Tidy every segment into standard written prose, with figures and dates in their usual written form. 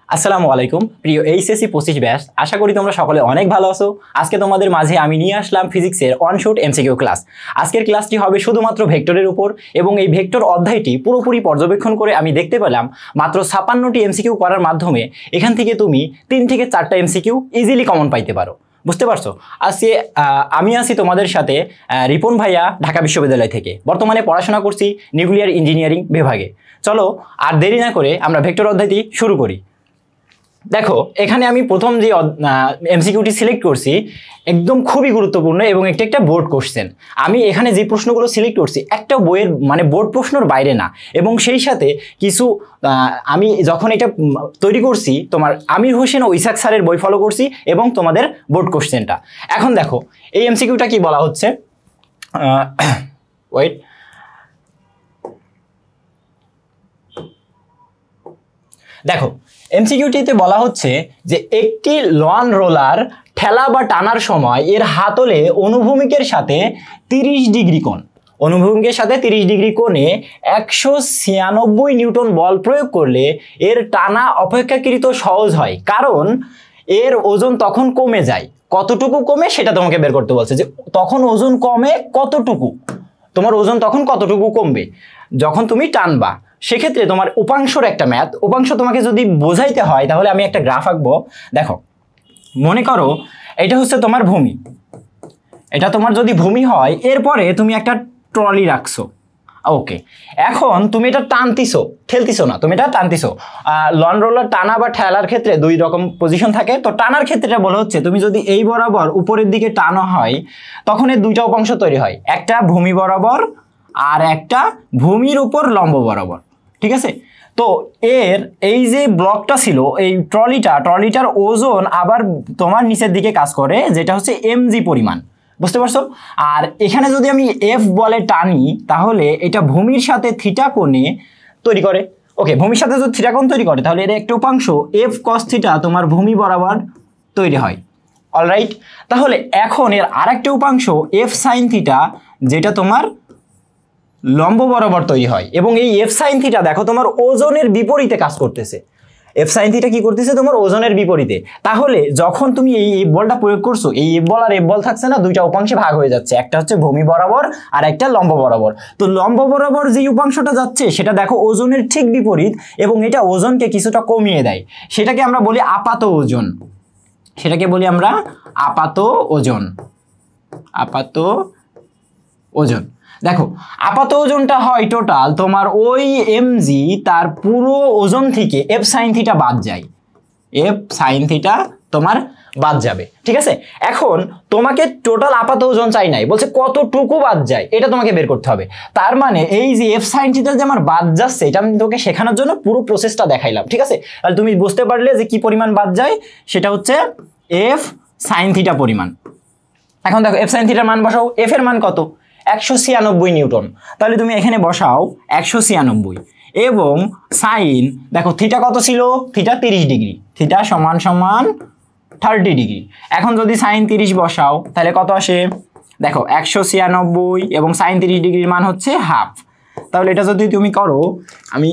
আসসালামু আলাইকুম প্রিয় এইচএসসি 25 ব্যাচ, আশা করি তোমরা সকলে অনেক ভালো আছো। আজকে তোমাদের মাঝে আমি নিয়ে আসলাম ফিজিক্সের অনশট এমসিকিউ ক্লাস। আজকের ক্লাসটি হবে শুধুমাত্র ভেক্টরের উপর এবং এই ভেক্টর অধ্যায়টি পুরোপুরি পর্যবেক্ষণ করে আমি দেখতে পেলাম মাত্র 56টি এমসিকিউ করার মাধ্যমে এখান থেকে তুমি 3 থেকে 4টা এমসিকিউ ইজিলি কমন পাইতে পারো। বুঝতে পারছো? আজকে আমি আছি তোমাদের সাথে রিপন ভাইয়া, ঢাকা বিশ্ববিদ্যালয় থেকে। বর্তমানে পড়াশোনা করছি নিউক্লিয়ার ইঞ্জিনিয়ারিং বিভাগে। চলো আর দেরি না করে আমরা ভেক্টর অধ্যায়টি শুরু করি। দেখো, এখানে আমি প্রথম যে এমসিকিউটি সিলেক্ট করছি একদম খুবই গুরুত্বপূর্ণ এবং একটা বোর্ড কোশ্চেন। আমি এখানে যে প্রশ্নগুলো সিলেক্ট করছি একটা বইয়ের বোর্ড প্রশ্নর বাইরে না, এবং সেই সাথে কিছু আমি যখন এটা তৈরি করছি তোমার আমির হোসেন ও ইসাক স্যারের বই ফলো করছি এবং তোমাদের বোর্ড কোশ্চেনটা। এখন দেখো এই এমসিকিউটা কি বলা হচ্ছে, ওয়েট, দেখো এমসিকিউটিতে বলা হচ্ছে যে একটি লন রোলার ঠেলা বা টানার সময় এর হাতলে অনুভূমিকের সাথে 30 ডিগ্রি কোণ, অনুভূমিকের সাথে 30 ডিগ্রি কোণে 196 নিউটন বল প্রয়োগ করলে এর টানা অপেক্ষাকৃত সহজ হয়, কারণ এর ওজন তখন কমে যায়। কতটুকু কমে সেটা তোমাকে বের করতে বলছে, যে তখন ওজন কমে কতটুকু, তোমার ওজন তখন কতটুকু কমবে যখন তুমি টানবা। সেক্ষেত্রে তোমার উপাংশর একটা ম্যাথ, উপাংশ তোমাকে যদি বোঝাইতে হয় তাহলে আমি একটা গ্রাফ আঁকবো। দেখো, মনে করো এটা হচ্ছে তোমার ভূমি, এটা তোমার যদি ভূমি হয়, এরপরে তুমি একটা ট্রলি রাখছো। ওকে, এখন তুমি এটা টানতিছো, ঠেলতিছো না, তুমি এটা টানতিছো। লন রোলার টানা বা ঠেলার ক্ষেত্রে দুই রকম পজিশন থাকে। তো টানার ক্ষেত্রে বলা হচ্ছে তুমি যদি এই বরাবর উপরের দিকে টানো হয় তখন এর দুইটা উপাংশ তৈরি হয়, একটা ভূমি বরাবর আর একটা ভূমির উপর লম্ব বরাবর। ঠিক আছে? তো এর এই যে ব্লকটা ছিল, এই ট্রলিটার ওজন আবার তোমার নিচের দিকে কাজ করে, যেটা হচ্ছে এমজি পরিমাণ। বুঝতে পারছো? আর এখানে যদি আমি এফ বলে টানি তাহলে এটা ভূমির সাথে থিটা কোণে তৈরি করে। ওকে, ভূমির সাথে যদি থিটা কোণ তৈরি করে তাহলে এর একটা উপাংশ এফ কস থিটা তোমার ভূমি বরাবর তৈরি হয়। অলরাইট, তাহলে এখন এর আরেকটা উপাংশ এফ সাইন থিটা যেটা তোমার লম্ব বরাবর তৈরি হয়, এবং এই এফ সাইন থিটা দেখো তোমার ওজনের বিপরীতে কাজ করতেছে। এফ সাইন থিটা কি করতেছে? তোমার ওজনের বিপরীতে। তাহলে যখন তুমি এই বলটা প্রয়োগ করছো, এই এফ বল আর এফ বল থাকছে না, দুইটা উপাংশে ভাগ হয়ে যাচ্ছে, একটা হচ্ছে ভূমি বরাবর আর একটা লম্ব বরাবর। তো লম্ব বরাবর যে উপাংশটা যাচ্ছে সেটা দেখো ওজনের ঠিক বিপরীত, এবং এটা ওজনকে কিছুটা কমিয়ে দেয়। সেটাকে আমরা বলি আপাত ওজন, সেটাকে বলি আমরা আপাত ওজন, আপাত ওজন। দেখো আপাত ওজনটা হয় টোটাল তোমার ওই এমজি তার পুরো ওজন থেকে এফ সাইন থিটা বাদ যায়, এফ সাইন থিটা তোমার বাদ যাবে। ঠিক আছে? এখন তোমাকে টোটাল আপাত ওজন চাই নাই, বলছে কতটুকু বাদ যায় এটা তোমাকে বের করতে হবে। তার মানে এই যে এফ সাইন থিটা যে আমার বাদ যাচ্ছে, এটা আমি তোকে শেখানোর জন্য পুরো প্রসেসটা দেখাইলাম। ঠিক আছে? তাহলে তুমি বুঝতে পারলে যে কি পরিমাণ বাদ যায়, সেটা হচ্ছে এফ সাইন থিটা পরিমাণ। এখন দেখো এফ সাইন থিটার মান বসাও, এফ এর মান কত? 196 নিউটন। তাহলে তুমি এখানে বসাও 196, এবং সাইন দেখো থিটা কত ছিল? থিটা 30 ডিগ্রি, থিটা সমান সমান 30 ডিগ্রি। এখন যদি সাইন 30 বসাও তাহলে কত আসে? দেখো 196 এবং সাইন 30 ডিগ্রির মান হচ্ছে হাফ। তাহলে এটা যদি তুমি করো, আমি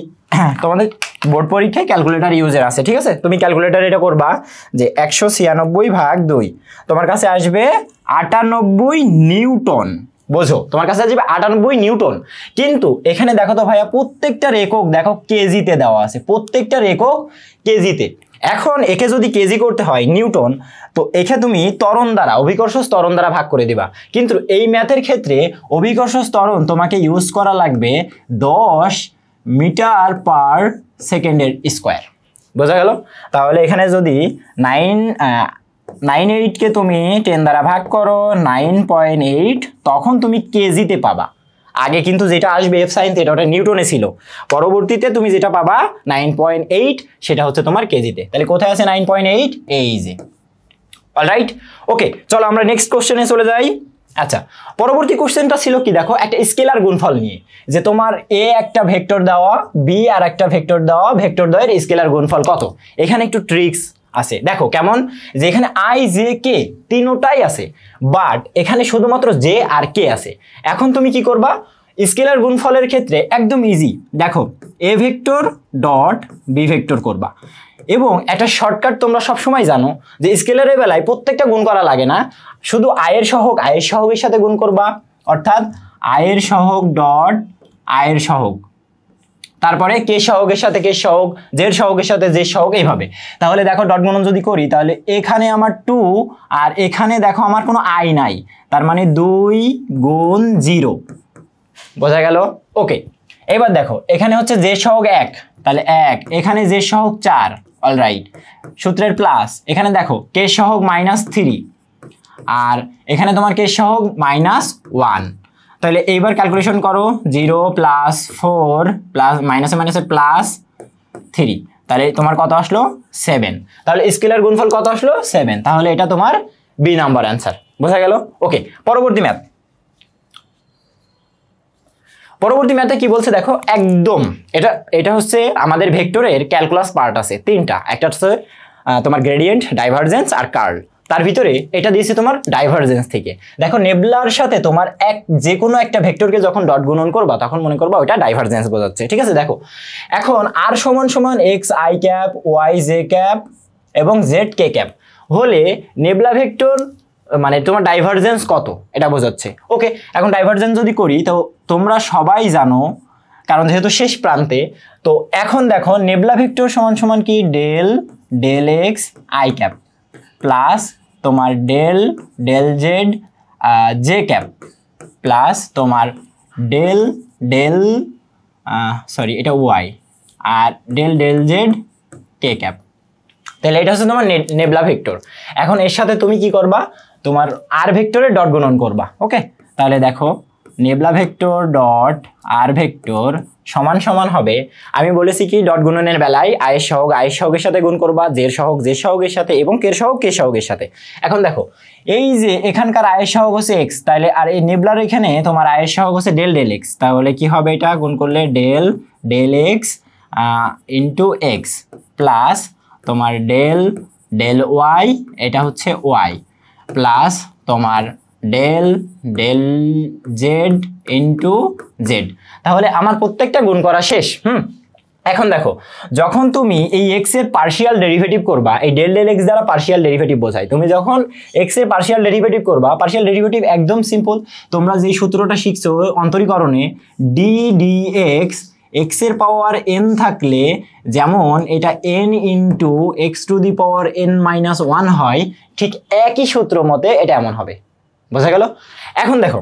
তোমাদের বোর্ড পরীক্ষায় ক্যালকুলেটর ইউজের আছে, ঠিক আছে? তুমি ক্যালকুলেটর এটা করবা যে 196 ভাগ 2, তোমার কাছে আসবে 98 নিউটন। বোঝো, তোমার কাছে আসবে 98 নিউটন। কিন্তু এখানে দেখো তো ভাইয়া, প্রত্যেকটার একক দেখো কেজিতে দেওয়া আছে, প্রত্যেকটার একক কেজিতে। এখন একে যদি কেজি করতে হয় নিউটন, তো একে তুমি ত্বরণ দ্বারা, অভিকর্ষ ত্বরণ দ্বারা ভাগ করে দিবা। কিন্তু এই ম্যাথের ক্ষেত্রে অভিকর্ষ ত্বরণ তোমাকে ইউজ করা লাগবে 10 মিটার পার সেকেন্ডের স্কোয়ার। বোঝা গেল? তাহলে এখানে যদি 9.8কে তুমি 10 দ্বারা ভাগ করো 9.8, তখন তুমি কেজিতে পাবা। আগে কিন্তু যেটা আসবে এফ সাইন থিটা ওটা নিউটনে ছিল, পরবর্তীতে তুমি যেটা পাবা 9.8 সেটা হচ্ছে তোমার কেজিতে। তাহলে কোথায় আছে 9.8? এই যে। অলরাইট, ওকে, চলো আমরা নেক্সট কোশ্চেনে চলে যাই। আচ্ছা, পরবর্তী কোশ্চেনটা ছিল কি, দেখো একটা স্কেলার গুণফল নিয়ে, যে তোমার এ একটা ভেক্টর দেওয়া, বি আর একটা ভেক্টর দেওয়া, ভেক্টর দ্বয়ের স্কেলার গুণফল কত। এখানে একটু ট্রিক্স আছে। দেখো কেমন, যে এখানে আই জে কে তিনটাই আছে, বাট এখানে শুধুমাত্র জে আর কে আছে। এখন তুমি কি করবা, স্কেলার গুণফলের ক্ষেত্রে একদম ইজি। দেখো এ ভেক্টর ডট বি ভেক্টর করবা, এবং একটা শর্টকাট তোমরা সবসময় জানো যে স্কেলারের বেলায় প্রত্যেকটা গুণ করা লাগে না, শুধু আয়ের সহগের সাথে গুণ করবা, অর্থাৎ আয়ের সহগ ডট আয়ের সহগ, তারপরে কে সহগের সাথে কে সহগ, জেড সহগের সাথে জেড সহগ, এইভাবে। তাহলে দেখো ডট গুণন যদি করি তাহলে এখানে আমার 2 আর এখানে দেখো আমার কোনো আই নাই, তার মানে 2 গুণ 0, বোঝা গেল? ওকে, এবার দেখো এখানে হচ্ছে জেড সহগ 1, তাহলে 1, এখানে জেড সহগ 4, অলরাইট, সূত্রের প্লাস, এখানে দেখো কে সহগ -3 আর এখানে তোমার কে সহগ -1, তাহলে এইবার ক্যালকুলেশন করো, 0 + 4 প্লাস মাইনাসে মাইনাসে +3, তাহলে তোমার কত আসলো 7, তাহলে স্কেলার গুণফল কত আসলো 7, তাহলে এটা তোমার বি নাম্বার অ্যান্সার, বোঝা গেল? ওকে, পরবর্তী ম্যাথে কি বলছে দেখো, একদম এটা হচ্ছে আমাদের ভেক্টরের ক্যালকুলাস পার্ট আছে 3টা, একটা হচ্ছে তোমার গ্রেডিয়েন্ট, ডাইভারজেন্স আর কার্ল, তার ভিতরে এটা দিয়েছে তোমার ডাইভারজেন্স থেকে। দেখো নেবলার সাথে তোমার যে কোনো একটা ভেক্টরকে যখন ডট গুণন করবা তখন মনে করবা ওটা ডাইভারজেন্স বোঝাচ্ছে, ঠিক আছে? দেখো এখন আর সমান x i cap y j cap এবং z k ক্যাপ হলে নেবলা ভেক্টর মানে তোমার ডাইভারজেন্স কত এটা বোঝাচ্ছে। ওকে, এখন ডাইভারজেন্স যদি করি তো তোমরা সবাই জানো, কারণ যেহেতু শেষ প্রান্তে, তো এখন দেখো নেবলা ভেক্টর সমান কি del x i cap plus তোমার del z j cap plus তোমার এটা ওয়াই আর ডেল জেড কে ক্যাপ, তাহলে এটা হচ্ছে তোমার নেবলা ভেক্টর। এখন এর সাথে তুমি কি করবা, তোমার আর ভেক্টরের ডট গুণন করবা। ওকে, তাহলে দেখো নেবলা ভেক্টর ডট আর ভেক্টর সমান হবে, আমি বলেছি কি ডট গুণনের বেলায় আয়ের সহগের সাথে গুণ করবা, জের সহগের সাথে এবং কে সহগের সাথে। এখন দেখো এই যে এখানকার আয়ের সহগ হচ্ছে x, তাহলে আর এই নেবলার এখানে তোমার আয়ের সহগ হচ্ছে ডেল x, তাহলে কি হবে এটা গুণ করলে del x into x plus তোমার ডেল y, এটা হচ্ছে y প্লাস তোমার ডেল জেড ইন্টু জেড। তাহলে আমার প্রত্যেকটা গুণ করা শেষ। এখন দেখো যখন তুমি এই x এর পার্শিয়াল ডেরিভেটিভ করবা, এই ডেল x দ্বারা পার্শিয়াল ডেরিভেটিভ বোঝায়, তুমি যখন x এর পার্শিয়াল ডেরিভেটিভ করবা, পার্শিয়াল ডেরিভেটিভ একদম সিম্পল, তোমরা যে সূত্রটা শিখছো অন্তরীকরণে dx x এর পাওয়ার n থাকলে যেমন এটা n into x to the power n-1 হয়, ঠিক একই সূত্র মতে এটা এমন হবে, বোঝা গেল? এখন দেখো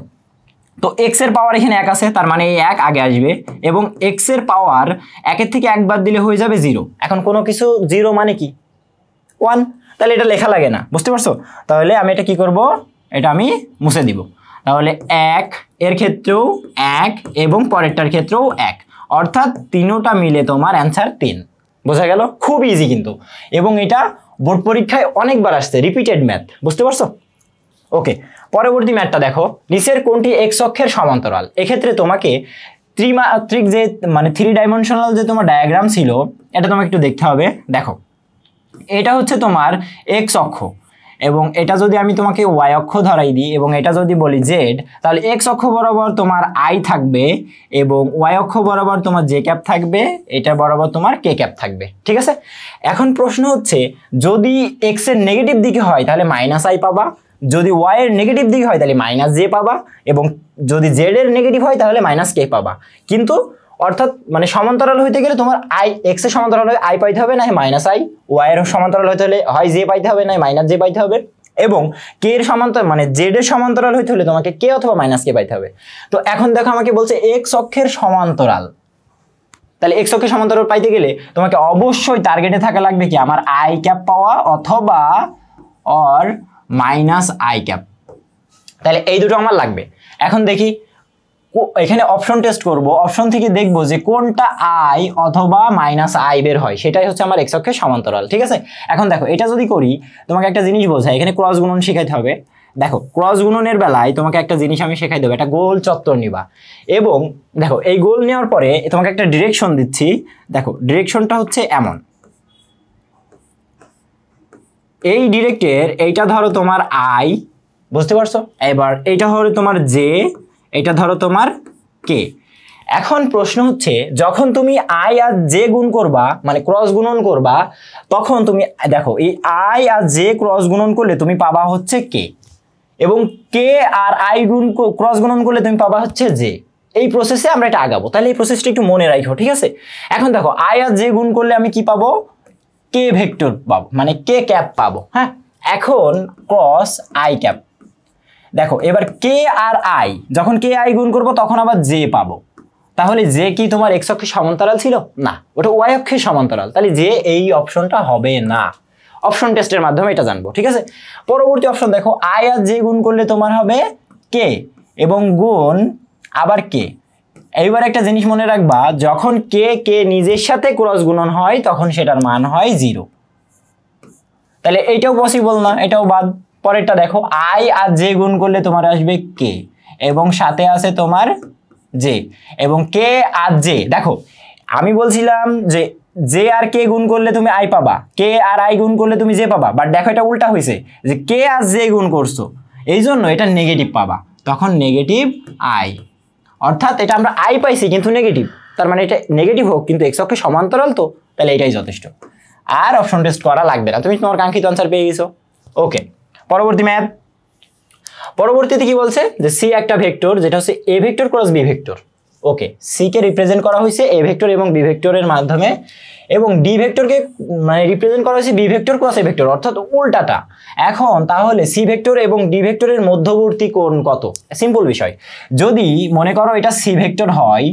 তো x এর পাওয়ার এখানে 1 আছে, তার মানে এই 1 আগে আসবে এবং x এর পাওয়ার 1 এর থেকে 1 বাদ দিলে হয়ে যাবে 0। এখন কোনো কিছু 0 মানে কি 1, তাহলে এটা লেখা লাগে না, বুঝতে পারছো? তাহলে আমি এটা কি করব, এটা আমি মুছে দিব। তাহলে 1 এর ক্ষেত্রেও 1 এবং পরেরটার ক্ষেত্রেও 1, অর্থাৎ তিনোটা মিলে তোমার অ্যান্সার 3, বোঝা গেল? খুব ইজি কিন্তু, এবং এটা বোর্ড পরীক্ষায় অনেকবার আসছে, রিপিটেড ম্যাথ, বুঝতে পারছো? ওকে, পরবর্তী ম্যাথটা দেখো, নিচের কোনটি x অক্ষের সমান্তরাল? এক্ষেত্রে তোমাকে ত্রিমাত্রিক যে মানে 3 ডাইমেনশনাল যে তোমার ডায়াগ্রাম ছিল এটা তোমাকে একটু দেখতে হবে। দেখো এটা হচ্ছে তোমার x অক্ষ এবং এটা যদি আমি তোমাকে y অক্ষ ধরাই দিই এবং এটা যদি বলি z, তাহলে x অক্ষ বরাবর তোমার i থাকবে এবং y অক্ষ বরাবর তোমার j ক্যাপ থাকবে, এটা বরাবর তোমার k ক্যাপ থাকবে, ঠিক আছে? এখন প্রশ্ন হচ্ছে যদি x এর নেগেটিভ দিকে হয় তাহলে -i পাবা, যদি y এর নেগেটিভ দিকে হয় তাহলে -j পাবা এবং যদি z এর নেগেটিভ হয় তাহলে -k পাবা। কিন্তু অর্থাৎ মানে সমান্তরাল হইতে গেলে তোমার x এর সমান্তরাল হলে i পাইতে হবে, না -i, y এর সমান্তরাল হইতে হলে হয় j পাইতে হবে, না -j পাইতে হবে, এবং k এর সমান্তরাল মানে z এর সমান্তরাল হইতে হলে তোমাকে k অথবা -k পাইতে হবে। তো এখন দেখো আমাকে বলছে x অক্ষের সমান্তরাল, তাহলে x অক্ষের সমান্তরাল পাইতে গেলে তোমাকে অবশ্যই টার্গেটে থাকা লাগবে কি আমার i ক্যাপ পাওয়া অথবা -i ক্যাপ, তাহলে এই দুটো আমার লাগবে। এখন দেখি এখানে অপশন টেস্ট করব, অপশন থেকে দেখব যে কোনটা i অথবা -i বের হয়, সেটাই হচ্ছে আমার x অক্ষের সমান্তরাল, ঠিক আছে? এখন দেখো এটা যদি করি তোমাকে একটা জিনিস বোঝাই, এখানে ক্রস গুণন শিখাইতে হবে। দেখো ক্রস গুণনের বেলায় তোমাকে একটা জিনিস আমি শেখাই দেবো, একটা গোল চত্বর নিবা এবং দেখো এই গোল নেওয়ার পরে তোমাকে একটা ডিরেকশন দিচ্ছি। দেখো ডিরেকশনটা হচ্ছে এমন, এই ডিরেক্টের এইটা ধরো তোমার i, বুঝতে পারছো? এবার এইটা ধরো তোমার j, এটা ধরো তোমার k। এখন প্রশ্ন হচ্ছে যখন তুমি আই আর জে গুণ করবা মানে ক্রস গুণন করবা তখন তুমি দেখো এই আই আর জে ক্রস গুণন করলে তুমি পাবা হচ্ছে কে, এবং কে আর আই গুণ ক্রস গুণন করলে তুমি পাবা হচ্ছে জে। এই প্রসেসে আমরা এটা আগাবো, তাহলে এই প্রসেসটা একটু মনে রাখো, ঠিক আছে? এখন দেখো আই আর জে গুণ করলে আমি কি পাবো, কে ভেক্টর পাবো, মানে কে ক্যাপ পাবো। হ্যাঁ, এখন ক্রস আই ক্যাপ। দেখো এবার কে আর আই, যখন কে আই গুণ করবো তখন আবার জে পাবো। তাহলে জে কি তোমার এক্স অক্ষের সমান্তরাল ছিল? না, ওটা ওয়াই অক্ষের সমান্তরাল, তাহলে জে এই অপশনটা হবে না। অপশন টেস্টের মাধ্যমে এটা জানবো, ঠিক আছে? পরবর্তী অপশন দেখো, আই আর জে গুণ করলে তোমার হবে কে এবং গুণ আবার কে। এইবার একটা জিনিস মনে রাখবা, যখন কে কে নিজের সাথে ক্রস গুণন হয় তখন সেটার মান হয় 0। তাহলে এইটাও পসিবল না, এটাও বাদ। পরেরটা দেখো, আই আর জে গুণ করলে তোমার আসবে কে এবং সাথে আছে তোমার জে, এবং কে আর জে। দেখো আমি বলছিলাম যে জে আর কে গুণ করলে তুমি আই পাবা, কে আর আই গুণ করলে তুমি জে পাবা, বাট দেখো এটা উল্টা হয়েছে যে কে আর জে গুণ করছো, এই জন্য এটা নেগেটিভ পাবা, তখন নেগেটিভ আই। অর্থাৎ এটা আমরা আই পাইছি কিন্তু নেগেটিভ, তার মানে এটা নেগেটিভ হোক কিন্তু এক্স অক্ষের সমান্তরাল তো, তাহলে এটাই যথেষ্ট, আর অপশন টেস্ট করা লাগবে না, তুমি তোমার কাঙ্ক্ষিত আনসার পেয়ে গেছো। ওকে, পরবর্তী ম্যাথ। পরবর্তীতে কি বলছে যে সি একটা ভেক্টর যেটা হচ্ছে A vector cross B vector. Okay, C কে রিপ্রেজেন্ট করা হয়েছে এ ভেক্টর এবং বি ভেক্টরের মাধ্যমে, এবং ডি ভেক্টরকে মানে রিপ্রেজেন্ট করা হয়েছে B vector cross A vector, অর্থাৎ উল্টাটা। এখন তাহলে সি ভেক্টর এবং ডি ভেক্টরের মধ্যবর্তী কোণ কত? সিম্পল বিষয়, যদি মনে করো এটা সি ভেক্টর হয়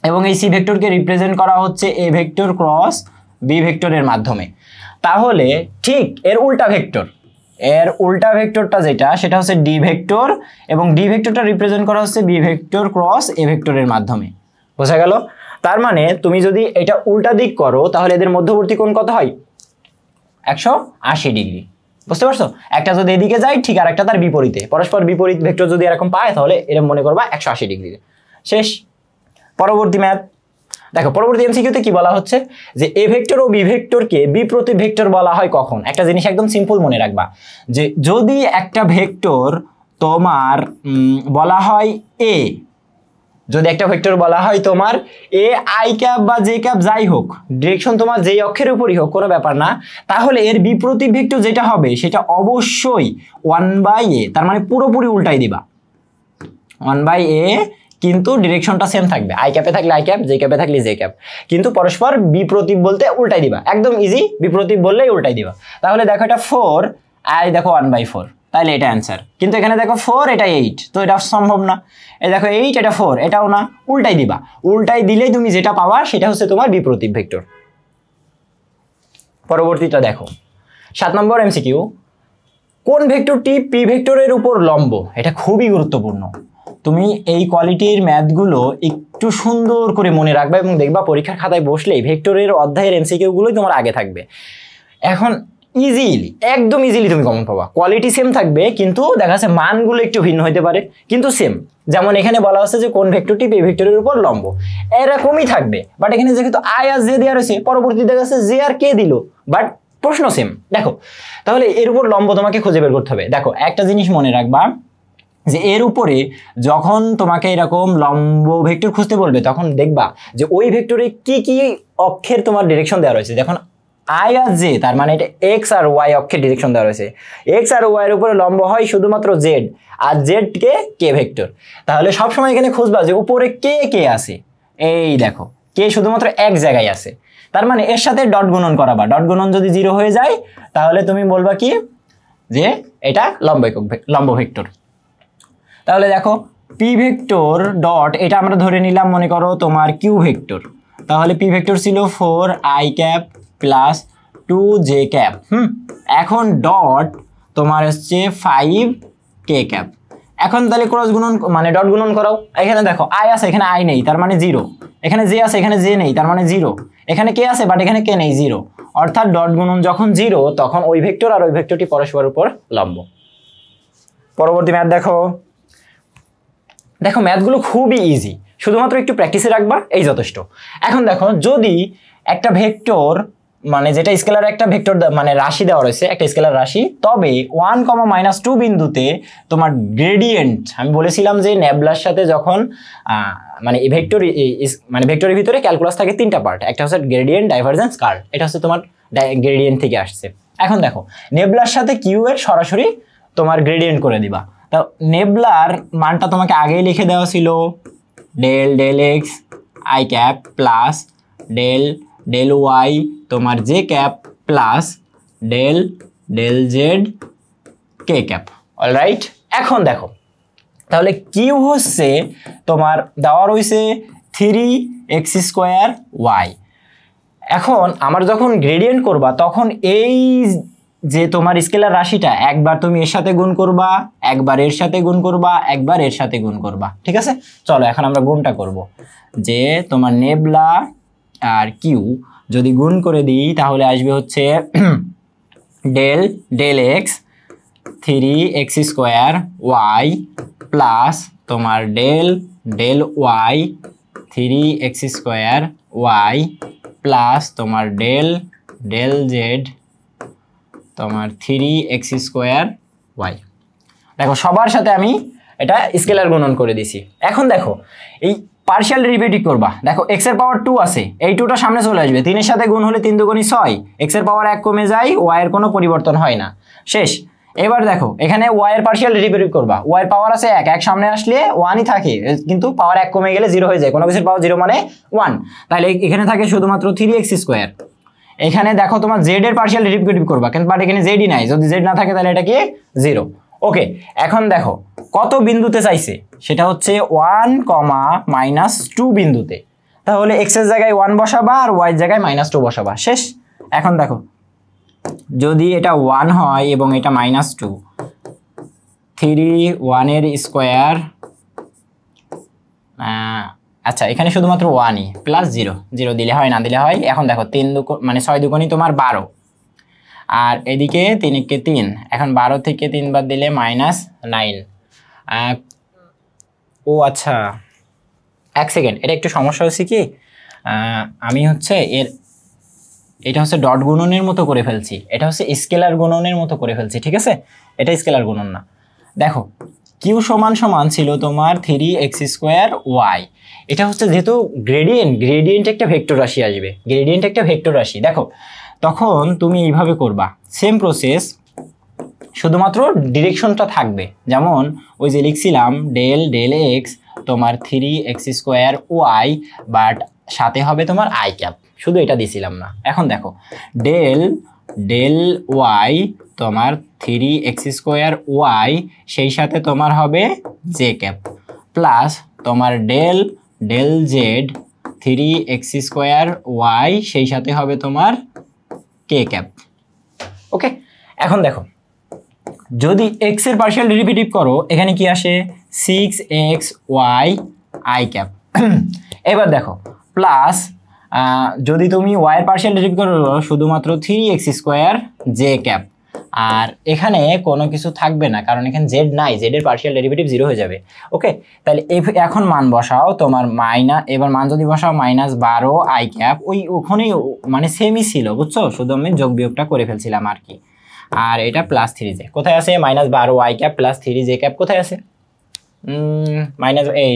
এবং এই সি ভেক্টরকে রিপ্রেজেন্ট করা হচ্ছে এ ভেক্টর ক্রস বি ভেক্টরের মাধ্যমে, তাহলে ঠিক এর উল্টা ভেক্টর, এর উল্টা ভেক্টরটা যেটা সেটা হচ্ছে ডি ভেক্টর, এবং ডি ভেক্টরটা রিপ্রেজেন্ট করা হচ্ছে বি ভেক্টর ক্রস এ ভেক্টরের মাধ্যমে। বোঝা গেল? তার মানে তুমি যদি এটা উল্টা দিক করো তাহলে এদের মধ্যবর্তী কোণ কত হয়? 180 ডিগ্রি। বুঝতে পারছো? একটা যদি এদিকে যায় ঠিক, আর একটা তার বিপরীতে, পরস্পর বিপরীত ভেক্টর যদি এরকম পায় তাহলে এটা মনে করবা 180 ডিগ্রি। শেষ। পরবর্তী ম্যাথ দেখো, পরবর্তী এমসিকিউতে কি বলা হচ্ছে যে এ ভেক্টর ও বি ভেক্টরকে বিপ্রতীক ভেক্টর বলা হয় কখন? একটা জিনিস একদম সিম্পল মনে রাখবা, যে যদি একটা ভেক্টর তোমার বলা হয় এ, যদি একটা ভেক্টর বলা হয় তোমার এ আই ক্যাপ বা জে ক্যাপ যাই হোক, ডিরেকশন তোমার যেই অক্ষের উপরই হোক কোনো ব্যাপার না, তাহলে এর বিপ্রতীক ভেক্টর যেটা হবে সেটা অবশ্যই 1/a, তার মানে পুরোপুরি উল্টাই দিবা 1/a, কিন্তু ডিরেকশনটা সেম থাকবে, আই ক্যাপে থাকলে আই ক্যাপ, জে ক্যাপে থাকলে জে ক্যাপ, কিন্তু পরস্পর বিপ্রতীক বলতে উল্টাই দিবা, একদম ইজি, বিপ্রতীক বললেই উল্টাই দিবা। তাহলে দেখো এটা 4, আই দেখো 1/4, তাহলে এটা অ্যান্সার। কিন্তু এখানে দেখো 4, এটা 8, তো এটা সম্ভব না। এই দেখো 8, এটা 4, এটাও না, উল্টাই দিবা, উল্টাই দিলেই তুমি যেটা পাবা সেটা হচ্ছে তোমার বিপ্রতীক ভেক্টর। পরবর্তীটা দেখো, 7 নম্বর এমসিকিউ, কোন ভেক্টরটি পি ভেক্টরের উপর লম্ব? এটা খুবই গুরুত্বপূর্ণ, তুমি এই কোয়ালিটির ম্যাথগুলো একটু সুন্দর করে মনে রাখবা এবং দেখবা পরীক্ষার খাতায় বসলেই ভেক্টরের অধ্যায়ের এমসিকিউগুলোই তোমার আগে থাকবে। এখন ইজিলি, একদম ইজিলি তুমি কমন পাবা, কোয়ালিটি সেম থাকবে কিন্তু দেখা যাচ্ছে মানগুলো একটু ভিন্ন হতে পারে কিন্তু সেম। যেমন এখানে বলা হচ্ছে যে কোন ভেক্টরটি পি ভেক্টরের উপর লম্ব, এরকমই থাকবে, বাট এখানে যেহেতু আই আর জে দেওয়া রয়েছে, পরবর্তী দেখা যাচ্ছে জে আর কে দিল, বাট প্রশ্ন সেম। দেখো তাহলে এর উপর লম্ব তোমাকে খুঁজে বের করতে হবে। দেখো একটা জিনিস মনে রাখবা, যে এর উপরে যখন তোমাকে এরকম লম্ব ভেক্টর খুঁজতে বলবে তখন দেখবা যে ওই ভেক্টরে কি কি অক্ষের তোমার ডিরেকশন দেওয়া রয়েছে। দেখুন আই আর জে, তার মানে এটা এক্স আর ওয়াই অক্ষের ডিরেকশন দেওয়া রয়েছে, এক্স আর ওয়াই এর উপরে লম্ব হয় শুধুমাত্র জেড, আর জেড কে কে ভেক্টর। তাহলে সবসময় এখানে খুঁজবা যে উপরে কে কে আছে, এই দেখো কে শুধুমাত্র এক জায়গায় আছে, তার মানে এর সাথে ডট গুণন করাবা, ডট গুণন যদি 0 হয়ে যায় তাহলে তুমি বলবা কি যে এটা লম্ব ভেক্টর। তাহলে দেখো পি ভেক্টর ডট, এটা আমরা ধরে নিলাম মনে করো তোমার কিউ ভেক্টর, তাহলে পি ভেক্টর ছিল 4 I cap plus 2 J cap, এখন ডট তোমার হচ্ছে 5 কে ক্যাপ। এখন তাহলে ক্রস গুণন মানে ডট গুণন করাও, এখানে দেখো আই আছে এখানে আই নেই তার মানে 0, এখানে জে আছে এখানে জে নেই তার মানে 0, এখানে কে আছে বাট এখানে কে নেই 0, অর্থাৎ ডট গুণন যখন 0 তখন ওই ভেক্টর আর ওই ভেক্টরটি পরস্পরের উপর লম্ব। পরবর্তী ম্যাথ দেখো, দেখো ম্যাথগুলো খুবই ইজি, শুধুমাত্র একটু প্র্যাকটিসে রাখবা এই যথেষ্ট। এখন দেখো যদি একটা ভেক্টর মানে যেটা স্কেলার একটা ভেক্টর মানে রাশি দেওয়া রয়েছে, একটা স্কেলার রাশি, তবে 1,-2 বিন্দুতে তোমার গ্রেডিয়েন্ট, আমি বলেছিলাম যে নেবলার সাথে যখন মানে ভেক্টরের ভিতরে ক্যালকুলাস থাকে 3টা পার্ট, একটা হচ্ছে গ্রেডিয়েন্ট, ডাইভারজেন্স, কার্ল, এটা হচ্ছে তোমার গ্রেডিয়েন্ট থেকে আসছে। এখন দেখো নেবলার সাথে কিউ এর সরাসরি তোমার গ্রেডিয়েন্ট করে দিবা। তো নেবলার মানটা তোমাকে আগেই লিখে দেওয়া ছিল, del x I cap plus del y তোমার j cap plus del z কে ক্যাপ। অলরাইট, এখন দেখো তাহলে কিউ হচ্ছে তোমার দেওয়া রয়েছে 3x²y। এখন আমার যখন গ্রেডিয়েন্ট করবা তখন এই যে তোমার স্কেলার রাশিটা একবার তুমি এর সাথে গুণ করবা, একবার এর সাথে গুণ করবা, একবার এর সাথে গুণ করবা, ঠিক আছে? চলো এখন আমরা গুণটা করব, যে তোমার নেবলা আর কিউ যদি গুণ করে দিই তাহলে আসবে হচ্ছে ডেল এক্স 3x² প্লাস তোমার ডেল ওয়াই 3x² প্লাস তোমার ডেল জেড তোমার 3x² দেখো সবার সাথে আমি এটা স্কেলার গুণন করে দিছি। এখন দেখো এই পার্শিয়াল ডেরিভেটিভ করবা, দেখো x এর পাওয়ার 2 আছে, এই 2টা সামনে চলে আসবে, 3 এর সাথে গুণ হলে 3 দুগুণী 6, x এর পাওয়ার 1 কমে যায়, y এর কোনো পরিবর্তন হয় না, শেষ। এবার দেখো এখানে y এর পার্শিয়াল ডেরিভেটিভ করবা, y এর পাওয়ার আছে 1, 1 সামনে আসলে 1ই থাকে, কিন্তু পাওয়ার 1 কমে গেলে 0 হয়ে যায়, কোনো কিছুর পাওয়ার 0 মানে 1, তাহলে এখানে থাকে শুধুমাত্র 3x²। এখানে দেখো তোমার z এর পার্শিয়াল ডেরিভেটিভ করবা, কিন্তু বাট এখানে z ই নাই, যদি z না থাকে তাহলে এটা কি 0। ওকে, এখন দেখো কত বিন্দুতে চাইছে, সেটা হচ্ছে 1,-2 বিন্দুতে, তাহলে x এর জায়গায় 1 বসাবা আর y এর জায়গায় -2 বসাবা, শেষ। এখন দেখো যদি এটা 1 হয় এবং এটা -2, 3 1 এর স্কয়ার, আচ্ছা এখানে শুধুমাত্র 1ই প্লাস 0 দিলে হয়, না দিলে হয়। এখন দেখো 6 দুগুণী তোমার 12, আর এদিকে 3 × 3, এখন 12 থেকে 3 বাদ দিলে -9। ও আচ্ছা এক সেকেন্ড, এটা একটু সমস্যা হচ্ছে কি, আমি হচ্ছে এটা হচ্ছে ডট গুণনের মতো করে ফেলছি, এটা হচ্ছে স্কেলার গুণনের মতো করে ফেলছি, ঠিক আছে? এটা স্কেলার গুণন না। দেখো কিউ সমান ছিল তোমার 3x²y, এটা হচ্ছে যেহেতু গ্রেডিয়েন্ট একটা ভেক্টর রাশি আসবে, গ্রেডিয়েন্ট একটা ভেক্টর রাশি, দেখো তখন তুমি এইভাবে করবা, সেম প্রসেস, শুধুমাত্র ডিরেকশনটা থাকবে, যেমন ওই যে লিখছিলাম ডেল এক্স তোমার 3x²y, বাট সাথে হবে তোমার আই ক্যাপ, শুধু এটা দিছিলাম না। এখন দেখো ডেল ওয়াই তোমার 3x²y, সেই সাথে তোমার হবে জে ক্যাপ, প্লাস তোমার ডেল জেড 3x²y, সেই সাথে হবে তোমার কে ক্যাপ। ওকে, এখন দেখো যদি x এর পার্শিয়াল ডেরিভেটিভ করো, এখানে কি আসে 6xy আই ক্যাপ। এবার দেখো প্লাস যদি তুমি y এর পার্শিয়াল ডেরিভেটিভ করো শুধুমাত্র 3x² জে ক্যাপ, আর এখানে কোনো কিছু থাকবে না কারণ এখানে z নাই, z এর পার্শিয়াল ডেরিভেটিভ 0 হয়ে যাবে। ওকে, তাহলে এখন মান বসাও তোমার এবার মান যদি বসাও -12 আই ক্যাপ, ওখানেই মানে সেমই ছিল, বুঝছো, শুধু আমি যোগ বিয়োগটা করে ফেলছিলাম আর কি। আর এটা +3j কোথায় আছে, -12 I cap plus 3j cap কোথায় আছে, এই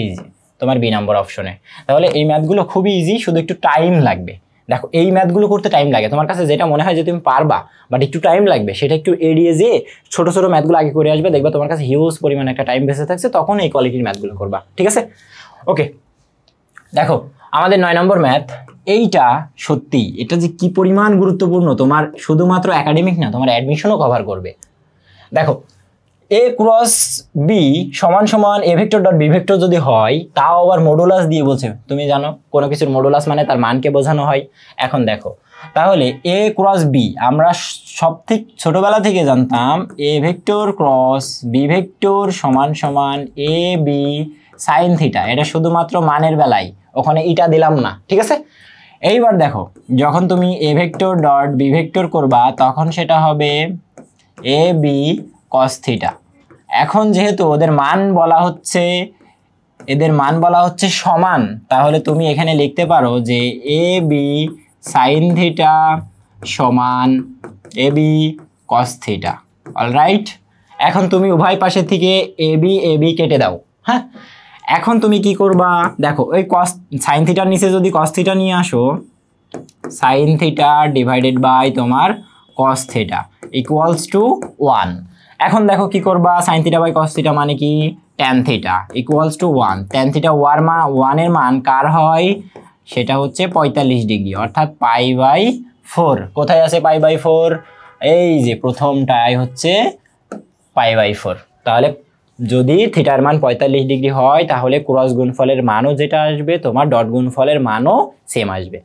তোমার বি নাম্বার অপশনে। তাহলে এই ম্যাথগুলো খুবই ইজি, শুধু একটু টাইম লাগবে। দেখো এই ম্যাথগুলো করতে টাইম লাগে, তোমার কাছে যেটা মনে হয় যে তুমি পারবা বাট একটু টাইম লাগবে, সেটা একটু এড়িয়ে যেয়ে ছোট ছোট ম্যাথগুলো আগে করে আসবে, দেখবা তোমার কাছে হিউজ পরিমাণে একটা টাইম বেঁচে থাকছে, তখন এই কোয়ালিটির ম্যাথগুলো করবা, ঠিক আছে? ওকে, দেখো আমাদের 9 নম্বর ম্যাথ, এইটা সত্যি এটা যে কি পরিমাণ গুরুত্বপূর্ণ, তোমার শুধুমাত্র একাডেমিক না, তোমার অ্যাডমিশনও কভার করবে। দেখো a ক্রস b সমান a vector dot b vector যদি হয়, তাও আবার মডুলাস দিয়ে বলছে, তুমি জানো কোনো কিছুর মডুলাস মানে তার মানকে বোঝানো হয়। এখন দেখো তাহলে a ক্রস b আমরা সব থেকে ছোটবেলা থেকে জানতাম a vector cross b vector সমান a b সাইন থিটা, এটা শুধুমাত্র মানের বেলায়, ওখানে ইটা দিলাম না, ঠিক আছে? এইবার দেখো যখন তুমি a vector dot b vector করবা তখন সেটা হবে a b cos থিটা। এখন যেহেতু এদের মান বলা হচ্ছে সমান, তাহলে তুমি এখানে লিখতে পারো যে a b sin থিটা সমান এবি কস থিটা। অলরাইট, এখন তুমি উভয় পাশে থেকে এবি এবি কেটে দাও। হ্যাঁ, এখন তুমি কি করবা দেখো, ওই কস সাইন থিটার নিচে যদি কস থিটা নিয়ে আসো, সাইন থিটা ডিভাইডেড বাই তোমার কস থিটা ইকুয়ালস টু 1। এখন দেখো কি করবা, sine theta by cos theta মানে কি tan theta equals to 1। Tan theta 1 এর মান কার হয়, সেটা হচ্ছে 45 ডিগ্রি, অর্থাৎ π/4। কোথায় আছে π/4? এই যে প্রথমটাই হচ্ছে π/4। তাহলে যদি থিটার মান 45 ডিগ্রি হয় তাহলে ক্রস গুণফলের মানও যেটা আসবে তোমার ডট গুণফলের মানও সেম আসবে।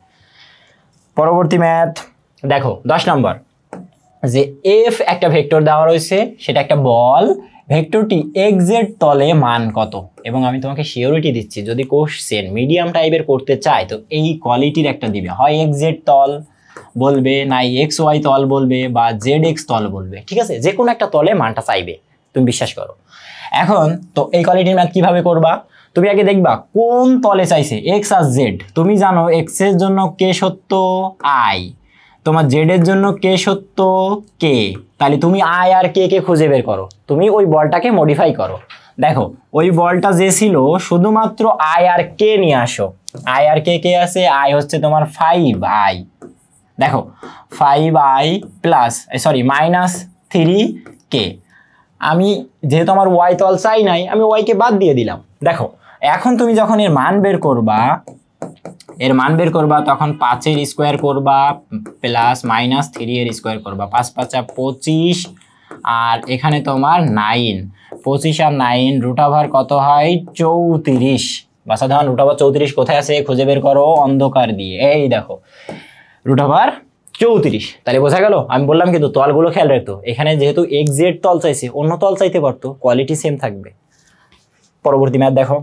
পরবর্তী ম্যাথ দেখো 10 নম্বর, যে এফ একটা ভেক্টর দেওয়া রয়েছে, সেটা একটা বল, ভেক্টরটি এক্স-জেড তলে মান কত। এবং আমি তোমাকে সিওরিটি দিচ্ছি, যদি কোশ্চেন মিডিয়াম টাইপের করতে চাই তো এই কোয়ালিটির একটা দিবে, হয় এক্স-জেড তল বলবে, নাই এক্স-ওয়াই তল বলবে, বা জেড-এক্স তল বলবে। ঠিক আছে, যে কোনো একটা তলে মানটা চাইবে, তুমি বিশ্বাস করো। এখন তো এই কোয়ালিটির ম্যাথ কিভাবে করবা, তুমি আগে দেখবা কোন তলে চাইছে, এক্স আর জেড। তুমি জানো এক্স এর জন্য কে সত্য, আই, তোমার জেড এর জন্য কে সত্য, কে। তাহলে তুমি আই আর কে কে খুঁজে বের করো, তুমি ওই বলটাকে মডিফাই করো। দেখো ওই বলটা যে ছিল শুধুমাত্র আই আর কে নিয়ে আসো। আই আর কে কে আছে, আই হচ্ছে তোমার 5i, দেখো 5i প্লাস মাইনাস 3k। আমি যেহেতু আমার ওয়াই তল চাই নাই, আমি ওয়াইকে বাদ দিয়ে দিলাম। দেখো এখন তুমি যখন এর মান বের করবা, তখন 5 এর স্কোয়ার করবা প্লাস মাইনাস 3 এর স্কোয়ার করবা, 5 5 25, আর এখানে তোমার 9, 25 আর 9 রুট ওভার কত হয় 34। বাসা ধান রুট ওভার 34 কোথায় আছে খুঁজে বের করো অন্ধকার দিয়ে, এই দেখো রুট ওভার 34। তাহলে বোঝা গেল, আমি বললাম কিন্তু তলগুলো খেয়াল রাখতো, এখানে যেহেতু এক্স জেড তল চাইছে, অন্য তল চাইতে পারতো, কোয়ালিটি সেম থাকবে। পরবর্তী ম্যাথ দেখো,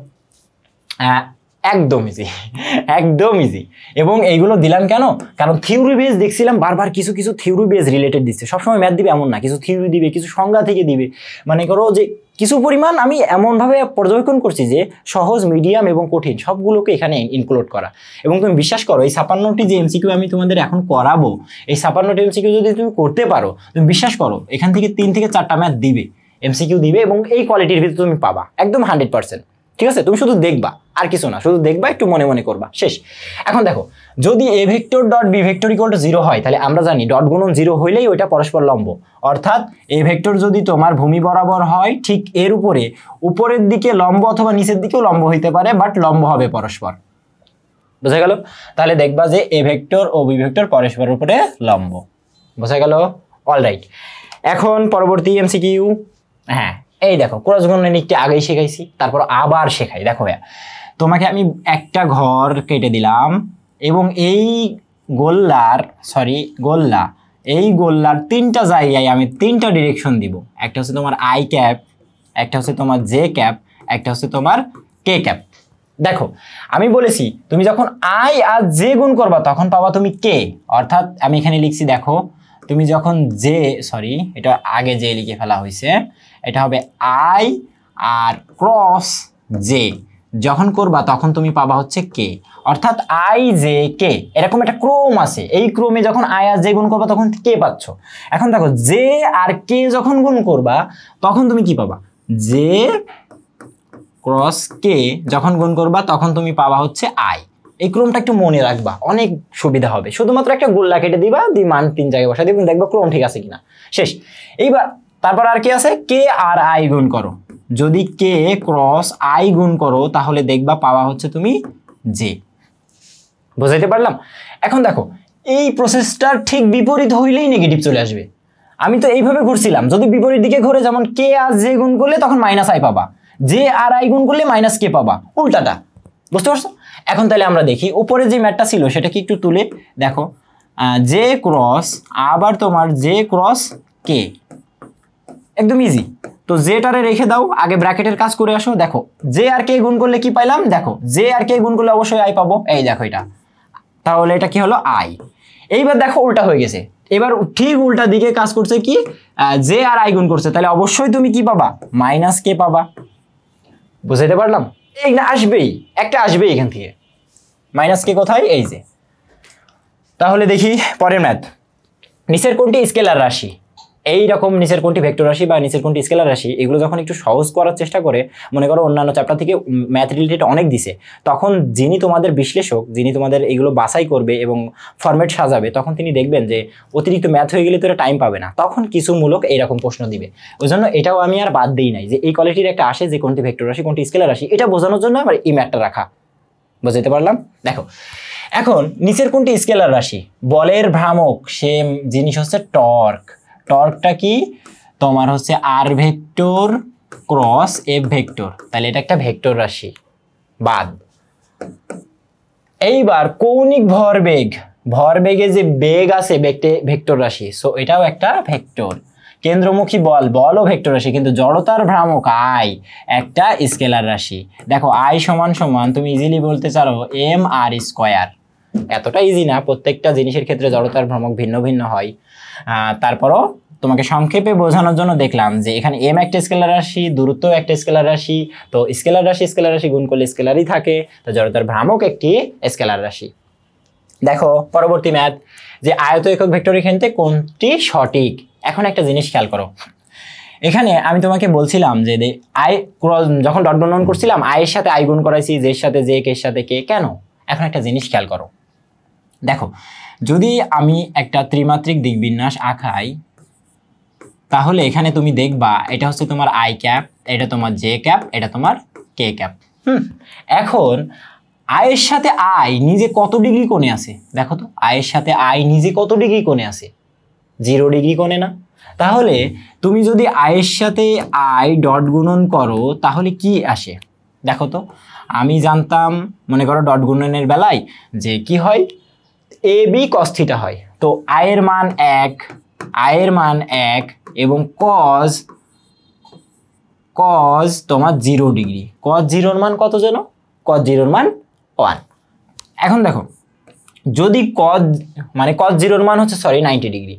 একদম ইজি, একদম ইজি। এবং এইগুলো দিলাম কেন, কারণ থিওরি বেস দেখছিলাম বারবার কিছু কিছু থিওরি বেস রিলেটেড দিচ্ছে। সবসময় ম্যাথ দিবে এমন না, কিছু থিওরি দিবে, কিছু সংজ্ঞা থেকে দিবে। মানে করো যে কিছু পরিমাণ আমি এমনভাবে পর্যবেক্ষণ করছি যে সহজ, মিডিয়াম এবং কঠিন সবগুলোকে এখানে ইনক্লুড করা। এবং তুমি বিশ্বাস করো, এই 56টি যে এমসিকিউ আমি তোমাদের এখন করাবো, এই 56টি এমসিকিউ যদি তুমি করতে পারো, তুমি বিশ্বাস করো এখান থেকে 3 থেকে 4টা ম্যাথ দিবে, এমসিকিউ দিবে, এবং এই কোয়ালিটির ভিতরে তুমি পাবা একদম 100%। ঠিক আছে, তুমি শুধু দেখবা, আর কিছু না, শুধু দেখবা, একটু মনে মনে করবা, শেষ। এখন দেখো, যদি এ vector dot B vector equal to 0 হয়, তাহলে আমরা জানি ডট গুণন 0 হইলেই ওইটা পরস্পর লম্ব। অর্থাৎ এ ভেক্টর যদি তোমার ভূমি বরাবর হয়, ঠিক এর উপরে উপরের দিকে লম্ব অথবা নিচের দিকেও লম্ব হইতে পারে, বাট লম্ব হবে পরস্পর। বোঝা গেল? তাহলে দেখবা যে এ ভেক্টর ও বি ভেক্টর পরস্পরের উপরে লম্ব। বোঝা গেল? অলরাইট, এখন পরবর্তী এমসিকিউ। হ্যাঁ, এই দেখো ক্রস গুণনের একটু আগেই শেখাইছি, তারপর আবার শেখাই। দেখো ভাইয়া, তোমাকে আমি একটা ঘর কেটে দিলাম, এবং এই গোল্লার 3টা জায়গায় আমি 3টা ডিরেকশন দিব। একটা হচ্ছে তোমার আই ক্যাপ, একটা হচ্ছে তোমার জে ক্যাপ, একটা হচ্ছে তোমার কে ক্যাপ। দেখো আমি বলেছি তুমি যখন আই আর জে গুণ করবা তখন পাবা তুমি কে। অর্থাৎ আমি এখানে লিখছি, দেখো তুমি যখন এটা আগে জে লিখে ফেলা হয়েছে, এটা হবে আই আর ক্রস জে যখন করবা তখন তুমি পাবা হচ্ছে কে। অর্থাৎ আই জে কে, এরকম একটা ক্রম আছে, এই ক্রমে যখন আই আর জে গুণ করবা তখন কে পাচ্ছ। এখন দেখো জে আর কে যখন গুণ করবা তখন তুমি কি পাবা, জে ক্রস কে যখন গুণ করবা তখন তুমি পাবা হচ্ছে আই। এই ক্রমটা একটু মনে রাখবা, অনেক সুবিধা হবে। শুধুমাত্র একটা গোল্লা কেটে দিবা, দিয়ে মান 3 জায়গায় বসা দিবা, দেখবা ক্রম ঠিক আছে কিনা, শেষ। এইবার তারপর আর কি আছে, কে আর আই গুণ করো। যদি কে ক্রস আই গুণ করো তাহলে দেখবা পাওয়া হচ্ছে তুমি জে। বুঝাইতে পারলাম? এখন দেখো এই প্রসেসটার ঠিক বিপরীত হইলেই নেগেটিভ চলে আসবে। আমি তো এইভাবে ঘুরছিলাম, যদি বিপরীত দিকে ঘুরে, যেমন কে আর জে গুণ করলে তখন মাইনাস আই পাবা, জে আর আই গুণ করলে মাইনাস কে পাবা, উল্টাটা। বুঝতে পারছো? এখন তাহলে আমরা দেখি উপরে যে ম্যাথটা ছিল সেটা কি একটু তুলে দেখো, জে ক্রস আবার তোমার জে ক্রস কে, একদম ইজি। তো জেটারে রেখে দাও, আগে ব্র্যাকেটের কাজ করে আসো। দেখো জে আর কে গুণ করলে কি পাইলাম, দেখো জে আর কে গুণ করলে অবশ্যই আই পাবো, এই দেখো এটা, তাহলে এটা কি হলো আই। এইবার দেখো উল্টা হয়ে গেছে, এবার ঠিক উল্টা দিকে কাজ করছে কি, জে আর আই গুণ করছে, তাহলে অবশ্যই তুমি কি পাবা, মাইনাস কে পাবা। বুঝাইতে পারলাম? এইটা আসবেই, একটা আসবেই এখান থেকে, মাইনাস কে কোথায়, এই যে। তাহলে দেখি পরের ম্যাথ। নিচের কোনটি স্কেলার রাশি, এই রকম নিচের কোনটি ভেক্টর রাশি বা নিচের কোনটি স্কেলার রাশি, এগুলো যখন একটু সহজ করার চেষ্টা করে, মনে করো অন্যান্য চ্যাপ্টার থেকে ম্যাথ রিলেটেড অনেক দিছে, তখন যিনি তোমাদের বিশ্লেষক, যিনি তোমাদের এগুলো বাছাই করবে এবং ফরম্যাট সাজাবে, তখন তিনি দেখবেন যে অতিরিক্ত ম্যাথ হয়ে গেলে তো এটা টাইম পাবে না, তখন কিছু মূলক এইরকম প্রশ্ন দিবে। ওই জন্য এটাও আমি আর বাদ দিই নাই যে এই কোয়ালিটির একটা আসে যে কোনটি ভেক্টর রাশি কোনটি স্কেলার রাশি, এটা বোঝানোর জন্য আমার এই ম্যাথটা রাখা। বুঝতে পারলাম? দেখো এখন নিচের কোনটি স্কেলার রাশি, বলের ভ্রামক সেম জিনিস হচ্ছে টর্ক। টর্কটা কি তোমার হচ্ছে আর ভেক্টর ক্রস এফ ভেক্টর, তাহলে এটা একটা ভেক্টর রাশি বাদ। এইবার কৌণিক ভরবেগ, ভরবেগে যে বেগ আছে ভেক্টর রাশি, সো এটাও একটা ভেক্টর। কেন্দ্রমুখী বল, বলও ভেক্টর রাশি, কিন্তু জড়তার ভ্রামক আই একটা স্কেলার রাশি। দেখো আই সমান সমান তুমি ইজিলি বলতে চাও এম আর স্কয়ার, এতটা ইজি না, প্রত্যেকটা জিনিসের ক্ষেত্রে জড়তার ভ্রামক ভিন্ন ভিন্ন হয়। তারপরও তোমাকে সংক্ষেপে বোঝানোর জন্য দেখলাম যে এখানে এম একটা স্কেলার রাশি, দূরত্ব একটা স্কেলার রাশি, তো স্কেলার রাশি গুণ করলে স্কেলারই থাকে, তো জড়তার ভ্রামক একটি স্কেলার রাশি। দেখো পরবর্তী ম্যাথ, যে আয়ত একক ভেক্টরের ক্ষেত্রে কোনটি সঠিক। এখন একটা জিনিস খেয়াল করো, এখানে আমি তোমাকে বলছিলাম যে আই ক্রস যখন ডট গুণন করছিলাম আই এর সাথে আই গুণ করাইছি, জে এর সাথে জে, কে এর সাথে কে, কেন? এখন একটা জিনিস খেয়াল করো, দেখো যদি আমি একটা ত্রিমাত্রিক দিকবিন্যাস আঁকাই, তাহলে এখানে তুমি দেখবা এটা হচ্ছে তোমার আই ক্যাপ, এটা তোমার জে ক্যাপ, এটা তোমার কে ক্যাপ। এখন আয়ের সাথে আই নিজে কত ডিগ্রি কোণে আছে, দেখো তো আয়ের সাথে আই নিজে কত ডিগ্রি কোণে আছে, 0 ডিগ্রি কোণে না? তাহলে তুমি যদি আয়ের সাথে আই ডট গুণন করো তাহলে কি আসে দেখো তো। আমি জানতাম মনে করো ডট গুণনের বেলায় যে কি হয়, এ বি কস থিটা হয়, তো আয়ের মান 1, আয়ের মান 1 এবং কজ তোমার 0 ডিগ্রি, কজ 0 মান কত যেন, কজ 0 মান 1। এখন দেখো যদি কজ 0 মান হচ্ছে 90 ডিগ্রি,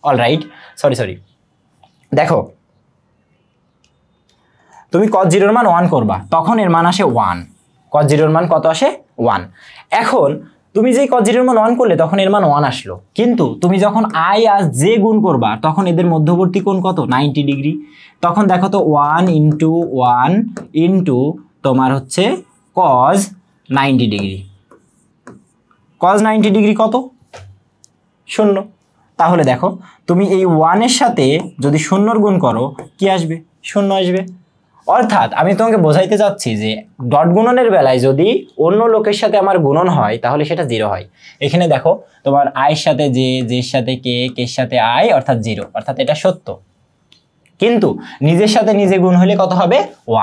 অলরাইট সরি দেখো তুমি cos 0 এর মান 1 করবা, তখন এর মান আসে 1, cos 0 এর মান কত আসে 1। এখন তুমি যেই cos 0 এর মান 1 করলে তখন এর মান 1 আসলো, কিন্তু তুমি যখন i আর j গুণ করবা তখন এদের মধ্যবর্তী কোণ কত, 90 ডিগ্রি। তখন দেখো তো 1 × 1 ইন্টু তোমার হচ্ছে cos 90 ডিগ্রি, cos 90 ডিগ্রি কত, 0। তাহলে দেখো তুমি এই 1 এর সাথে যদি 0 গুণ করো কি আসবে, 0 আসবে। অর্থাৎ আমি তোমাকে বোঝাইতে চাচ্ছি যে ডট গুণনের বেলায় যদি অন্য লোকের সাথে আমার গুণন হয় তাহলে সেটা 0 হয়। এখানে দেখো তোমার i এর সাথে j, j এর সাথে k, k এর সাথে i অর্থাৎ 0, অর্থাৎ এটা সত্য। কিন্তু নিজের সাথে নিজে গুণ হলে কত হবে,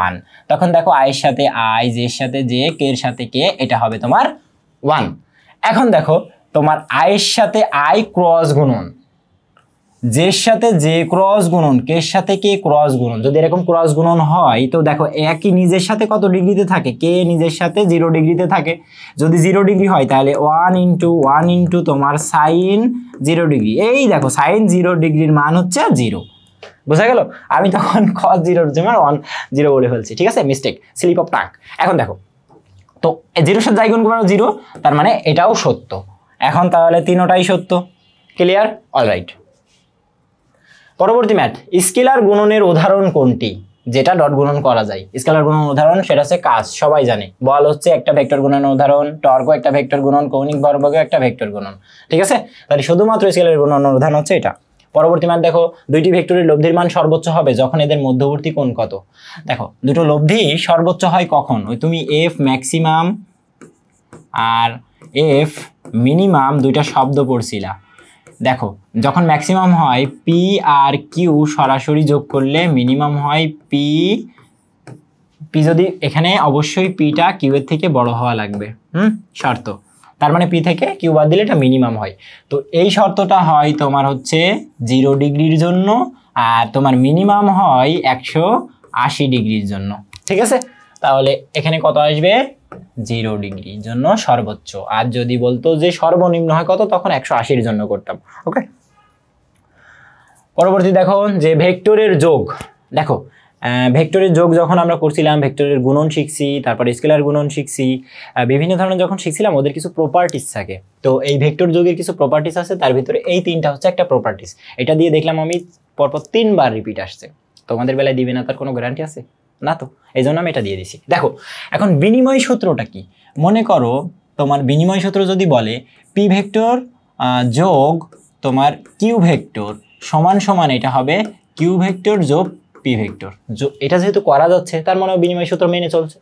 1। তখন দেখো i এর সাথে i, j এর সাথে j, k এর সাথে k, এটা হবে তোমার 1। এখন দেখো তোমার i এর সাথে i ক্রস গুণন, j এর সাথে j ক্রস গুণন, k এর সাথে k ক্রস গুণন, যদি এরকম ক্রস গুণন হয় তো দেখো একই নিজের সাথে কত ডিগ্রিতে থাকে, k নিজের সাথে 0 ডিগ্রিতে থাকে। যদি 0 ডিগ্রি হয় তাহলে 1 × তোমার sin 0 ডিগ্রি, এই দেখো sin 0 ডিগ্রির মান হচ্ছে 0। বোঝা গেল? আমি তখন cos 0 এর মান 0 বলে ফেলছি, ঠিক আছে, মিস্টেক, স্লিপ অফ টাং। এখন দেখো তো 0 এর সাথে যাই গুণ করানো 0, তার মানে এটাও সত্য। এখন তাহলে তিনটাই সত্য, ক্লিয়ার, অলরাইট। পরবর্তী ম্যাথ, স্কেলার গুণনের উদাহরণ কোনটি যেটা ডট গুণন করা যায়। স্কেলার গুণন উদাহরণ সেটা হচ্ছে কাজ, সবাই জানে, বল হচ্ছে একটা ভেক্টর গুণনের উদাহরণ, টর্কও একটা ভেক্টর গুণন, কৌণিক ভরবেগও একটা ভেক্টর গুণন, ঠিক আছে। তাহলে শুধুমাত্র স্কেলার গুণনের উদাহরণ হচ্ছে এটা। পরবর্তী ম্যাথ দেখো, দুইটি ভেক্টরের লব্ধির মান সর্বোচ্চ হবে যখন এদের মধ্যবর্তী কোণ কত। দেখো দুটো লব্ধি সর্বোচ্চ হয় কখন, ওই তুমি এফ ম্যাক্সিমাম আর এফ মিনিমাম দুইটা শব্দ পড়ছিলা। দেখো যখন ম্যাক্সিমাম হয় পি আর কিউ সরাসরি যোগ করলে মিনিমাম হয় পি, যদি এখানে অবশ্যই পিটা কিউ এর থেকে বড় হওয়া লাগবে, শর্ত। তার মানে পি থেকে কিউ বাদ দিলে এটা মিনিমাম হয়। তো এই শর্তটা হয় তোমার হচ্ছে 0 ডিগ্রির জন্য, আর তোমার মিনিমাম হয় 180 ডিগ্রির জন্য, ঠিক আছে। তাহলে এখানে কত আসবে, 0 ডিগ্রির জন্য সর্বোচ্চ। আর যদি বলতো যে সর্বনিম্ন হয় কত, তখন 180-র জন্য করতাম, ওকে। পরবর্তী দেখো যে ভেক্টরের যোগ, দেখো ভেক্টরের যোগ যখন আমরা করছিলাম, ভেক্টরের গুণন শিখছি, তারপর স্কেলার গুণন শিখছি, বিভিন্ন ধরনের যখন শিখছিলাম ওদের কিছু প্রপার্টিস থাকে। তো এই ভেক্টর যোগের কিছু প্রপার্টিস আছে, তার ভিতরে এই তিনটা হচ্ছে একটা প্রপার্টিস। এটা দিয়ে দেখলাম আমি পরপর 3 বার রিপিট আসছে। তোমাদের বেলায় দিবে না তার কোনো গ্যারান্টি আছে না, তো এই জন্য আমি এটা দিয়ে দিছি। দেখো এখন বিনিময় সূত্রটা কি, মনে করো তোমার বিনিময় সূত্র যদি বলে পি ভেক্টর যোগ তোমার কিউ ভেক্টর সমান সমান, এটা হবে কিউ ভেক্টর যোগ পি ভেক্টর। এটা যেহেতু করা যাচ্ছে তার মানে বিনিময় সূত্র মেনে চলছে।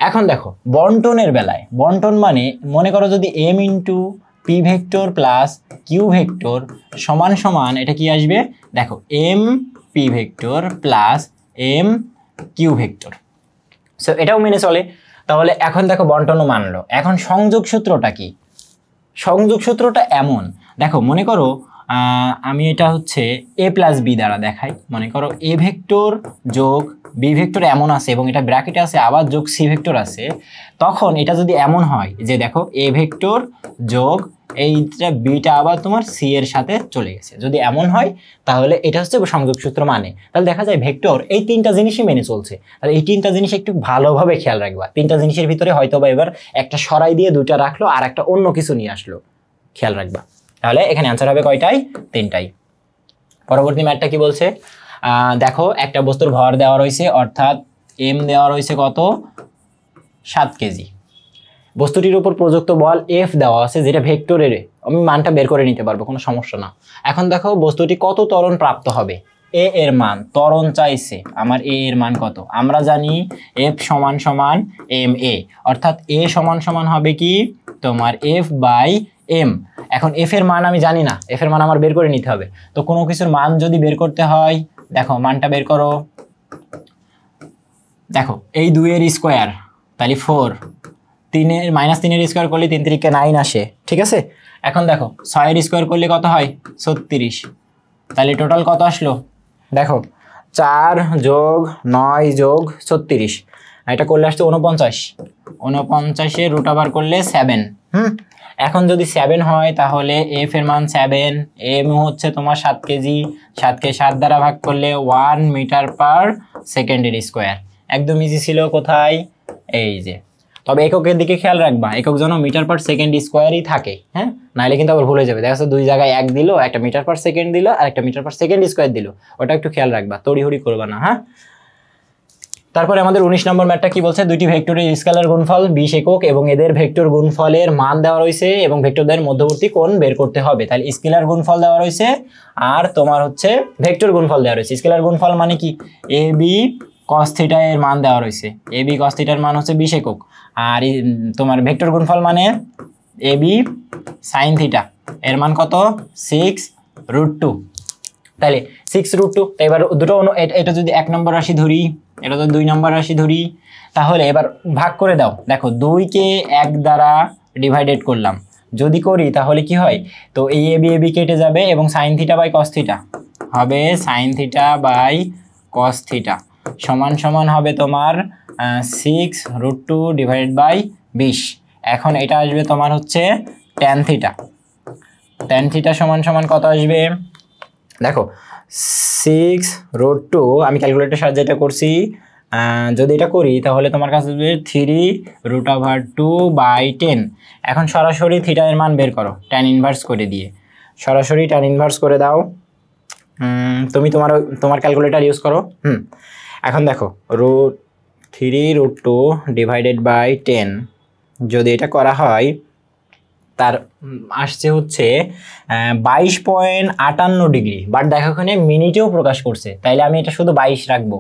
এখন দেখো বন্টনের বেলায়, বন্টন মানে মনে করো যদি M into P vector plus Q vector সমান সমান, এটা কি আসবে দেখো M P vector plus M Q vector. So এটাও মেনে চলে। তাহলে এখন দেখো বন্টনও মানলো। এখন সংযোগ সূত্রটা কি, সংযোগ সূত্রটা এমন, দেখো মনে করো আমি এটা হচ্ছে এ প্লাস বি দ্বারা দেখাই। মনে করো এ ভেক্টর যোগ বি ভেক্টর এমন আছে এবং এটা ব্র্যাকেটে আছে, আবার যোগ সি ভেক্টর আছে, তখন এটা যদি এমন হয় যে দেখো এ ভেক্টর যোগ এইটা বিটা আবার তোমার সি এর সাথে চলে গেছে, যদি এমন হয় তাহলে এটা হচ্ছে সংযোগ সূত্র মানে। তাহলে দেখা যায় ভেক্টর এই তিনটা জিনিসই মেনে চলছে। তাহলে এই তিনটা জিনিস একটু ভালোভাবে খেয়াল রাখবা। তিনটা জিনিসের ভিতরে হয়তো বা এবার একটা সরাই দিয়ে দুইটা রাখলো আর একটা অন্য কিছু নিয়ে আসলো, খেয়াল রাখবা। তাহলে এখানে অ্যান্সার হবে কয়টাই, 3টাই। পরবর্তী ম্যাথটা কি বলছে, দেখো একটা বস্তুর ভর দেওয়া রয়েছে, অর্থাৎ এম দেওয়া রয়েছে কত 7 কেজি। বস্তুটির উপর প্রযুক্ত বল এফ দেওয়া আছে, যেটা ভেক্টরের, আমি মানটা বের করে নিতে পারবো, কোনো সমস্যা না। এখন দেখো বস্তুটি কত ত্বরণ প্রাপ্ত হবে, এ এর মান, ত্বরণ চাইছে আমার, এ এর মান কত, আমরা জানি এফ সমান সমান এম এ, অর্থাৎ এ সমান সমান হবে কি তোমার এফ বাই এম। এখন এফ এর মান আমি জানি না, এফ এর মান আমার বের করে নিতে হবে। তো কোনো কিছুর মান যদি বের করতে হয়, দেখো মানটা বের করো, দেখো এই 2 এর স্কোয়ার তাহলে 4, 3 এর -3 এর স্কোয়ার করলে 3 3 9 আসে, ঠিক আছে। এখন দেখো 6 এর স্কোয়ার করলে কত হয় 36, তাহলে টোটাল কত আসলো দেখো 4 যোগ 9 যোগ 36, এটা করলে আসছে 49, 49 এর রুট ওভার করলে 7। এখন যদি 7 হয় তাহলে এফ এর মান 7, এম হচ্ছে তোমার 7 কেজি, 7 কে 7 দ্বারা ভাগ করলে 1 মিটার পার সেকেন্ডের স্কোয়ার। একদম ইজি ছিল, কোথায় এই যে। তবে এককের দিকে খেয়াল রাখবা, একক যেন মিটার পার সেকেন্ড স্কোয়ারই থাকে, হ্যাঁ, নাহলে কিন্তু আবার ভুলে যাবে। দেখা যাচ্ছে 2 জায়গায় 1 দিল, একটা মিটার পার সেকেন্ড দিল আর একটা মিটার পার সেকেন্ড স্কোয়ার দিল, ওটা একটু খেয়াল রাখবা, তড়িহড়ি করবা না, হ্যাঁ। তারপরে আমাদের 19 নম্বর ম্যাথটা কি বলছে, দুইটি ভেক্টরের স্কেলার গুণফল 20 একক এবং এদের ভেক্টর গুণফলের মান দেওয়া রয়েছে এবং ভেক্টরদের মধ্যবর্তী কোণ বের করতে হবে। তাহলে স্কেলার গুণফল দেওয়া রয়েছে আর তোমার হচ্ছে ভেক্টর গুণফল দেওয়া রয়েছে। স্কেলার গুণফল মানে কি, এ বি cos থিটা এর মান দেওয়া রয়েছে, এ বি cos থিটার মান হচ্ছে 20 একক, আর তোমার ভেক্টর গুণফল মানে এ বি sin থিটা এর মান কত 6√2। তাহলে 6√2। তো এবার দুটো এটা যদি 1 নম্বর রাশি ধরি, এটা যদি 2 নম্বর রাশি ধরি, তাহলে এবার ভাগ করে দাও। দেখো 2 কে 1 দ্বারা ডিভাইডেড করলাম, যদি করি তাহলে কি হয়, তো এই এ বি কেটে যাবে এবং sin theta by cos theta হবে sin theta by cos theta সমান সমান হবে তোমার 6√2 ডিভাইডেড বাই 20। এখন এটা আসবে তোমার হচ্ছে tan থিটা, tan থিটা সমান সমান কত আসবে দেখো 6√2, আমি ক্যালকুলেটরের সাহায্যে এটা করছি, যদি এটা করি তাহলে তোমার কাছে আসবে 3√2/10। এখন সরাসরি থিটা এর মান বের করো tan ইনভার্স করে দিয়ে, সরাসরি tan ইনভার্স করে দাও। তুমি তোমার ক্যালকুলেটর ইউজ করো। এখন দেখো 3√2 ডিভাইডেড বাই 10 যদি এটা করা হয়, তার আসছে হচ্ছে 22.58 ডিগ্রি। বাট দেখো এখানে মিনিটেও প্রকাশ করছে, তাইলে আমি এটা শুধু 22 রাখবো,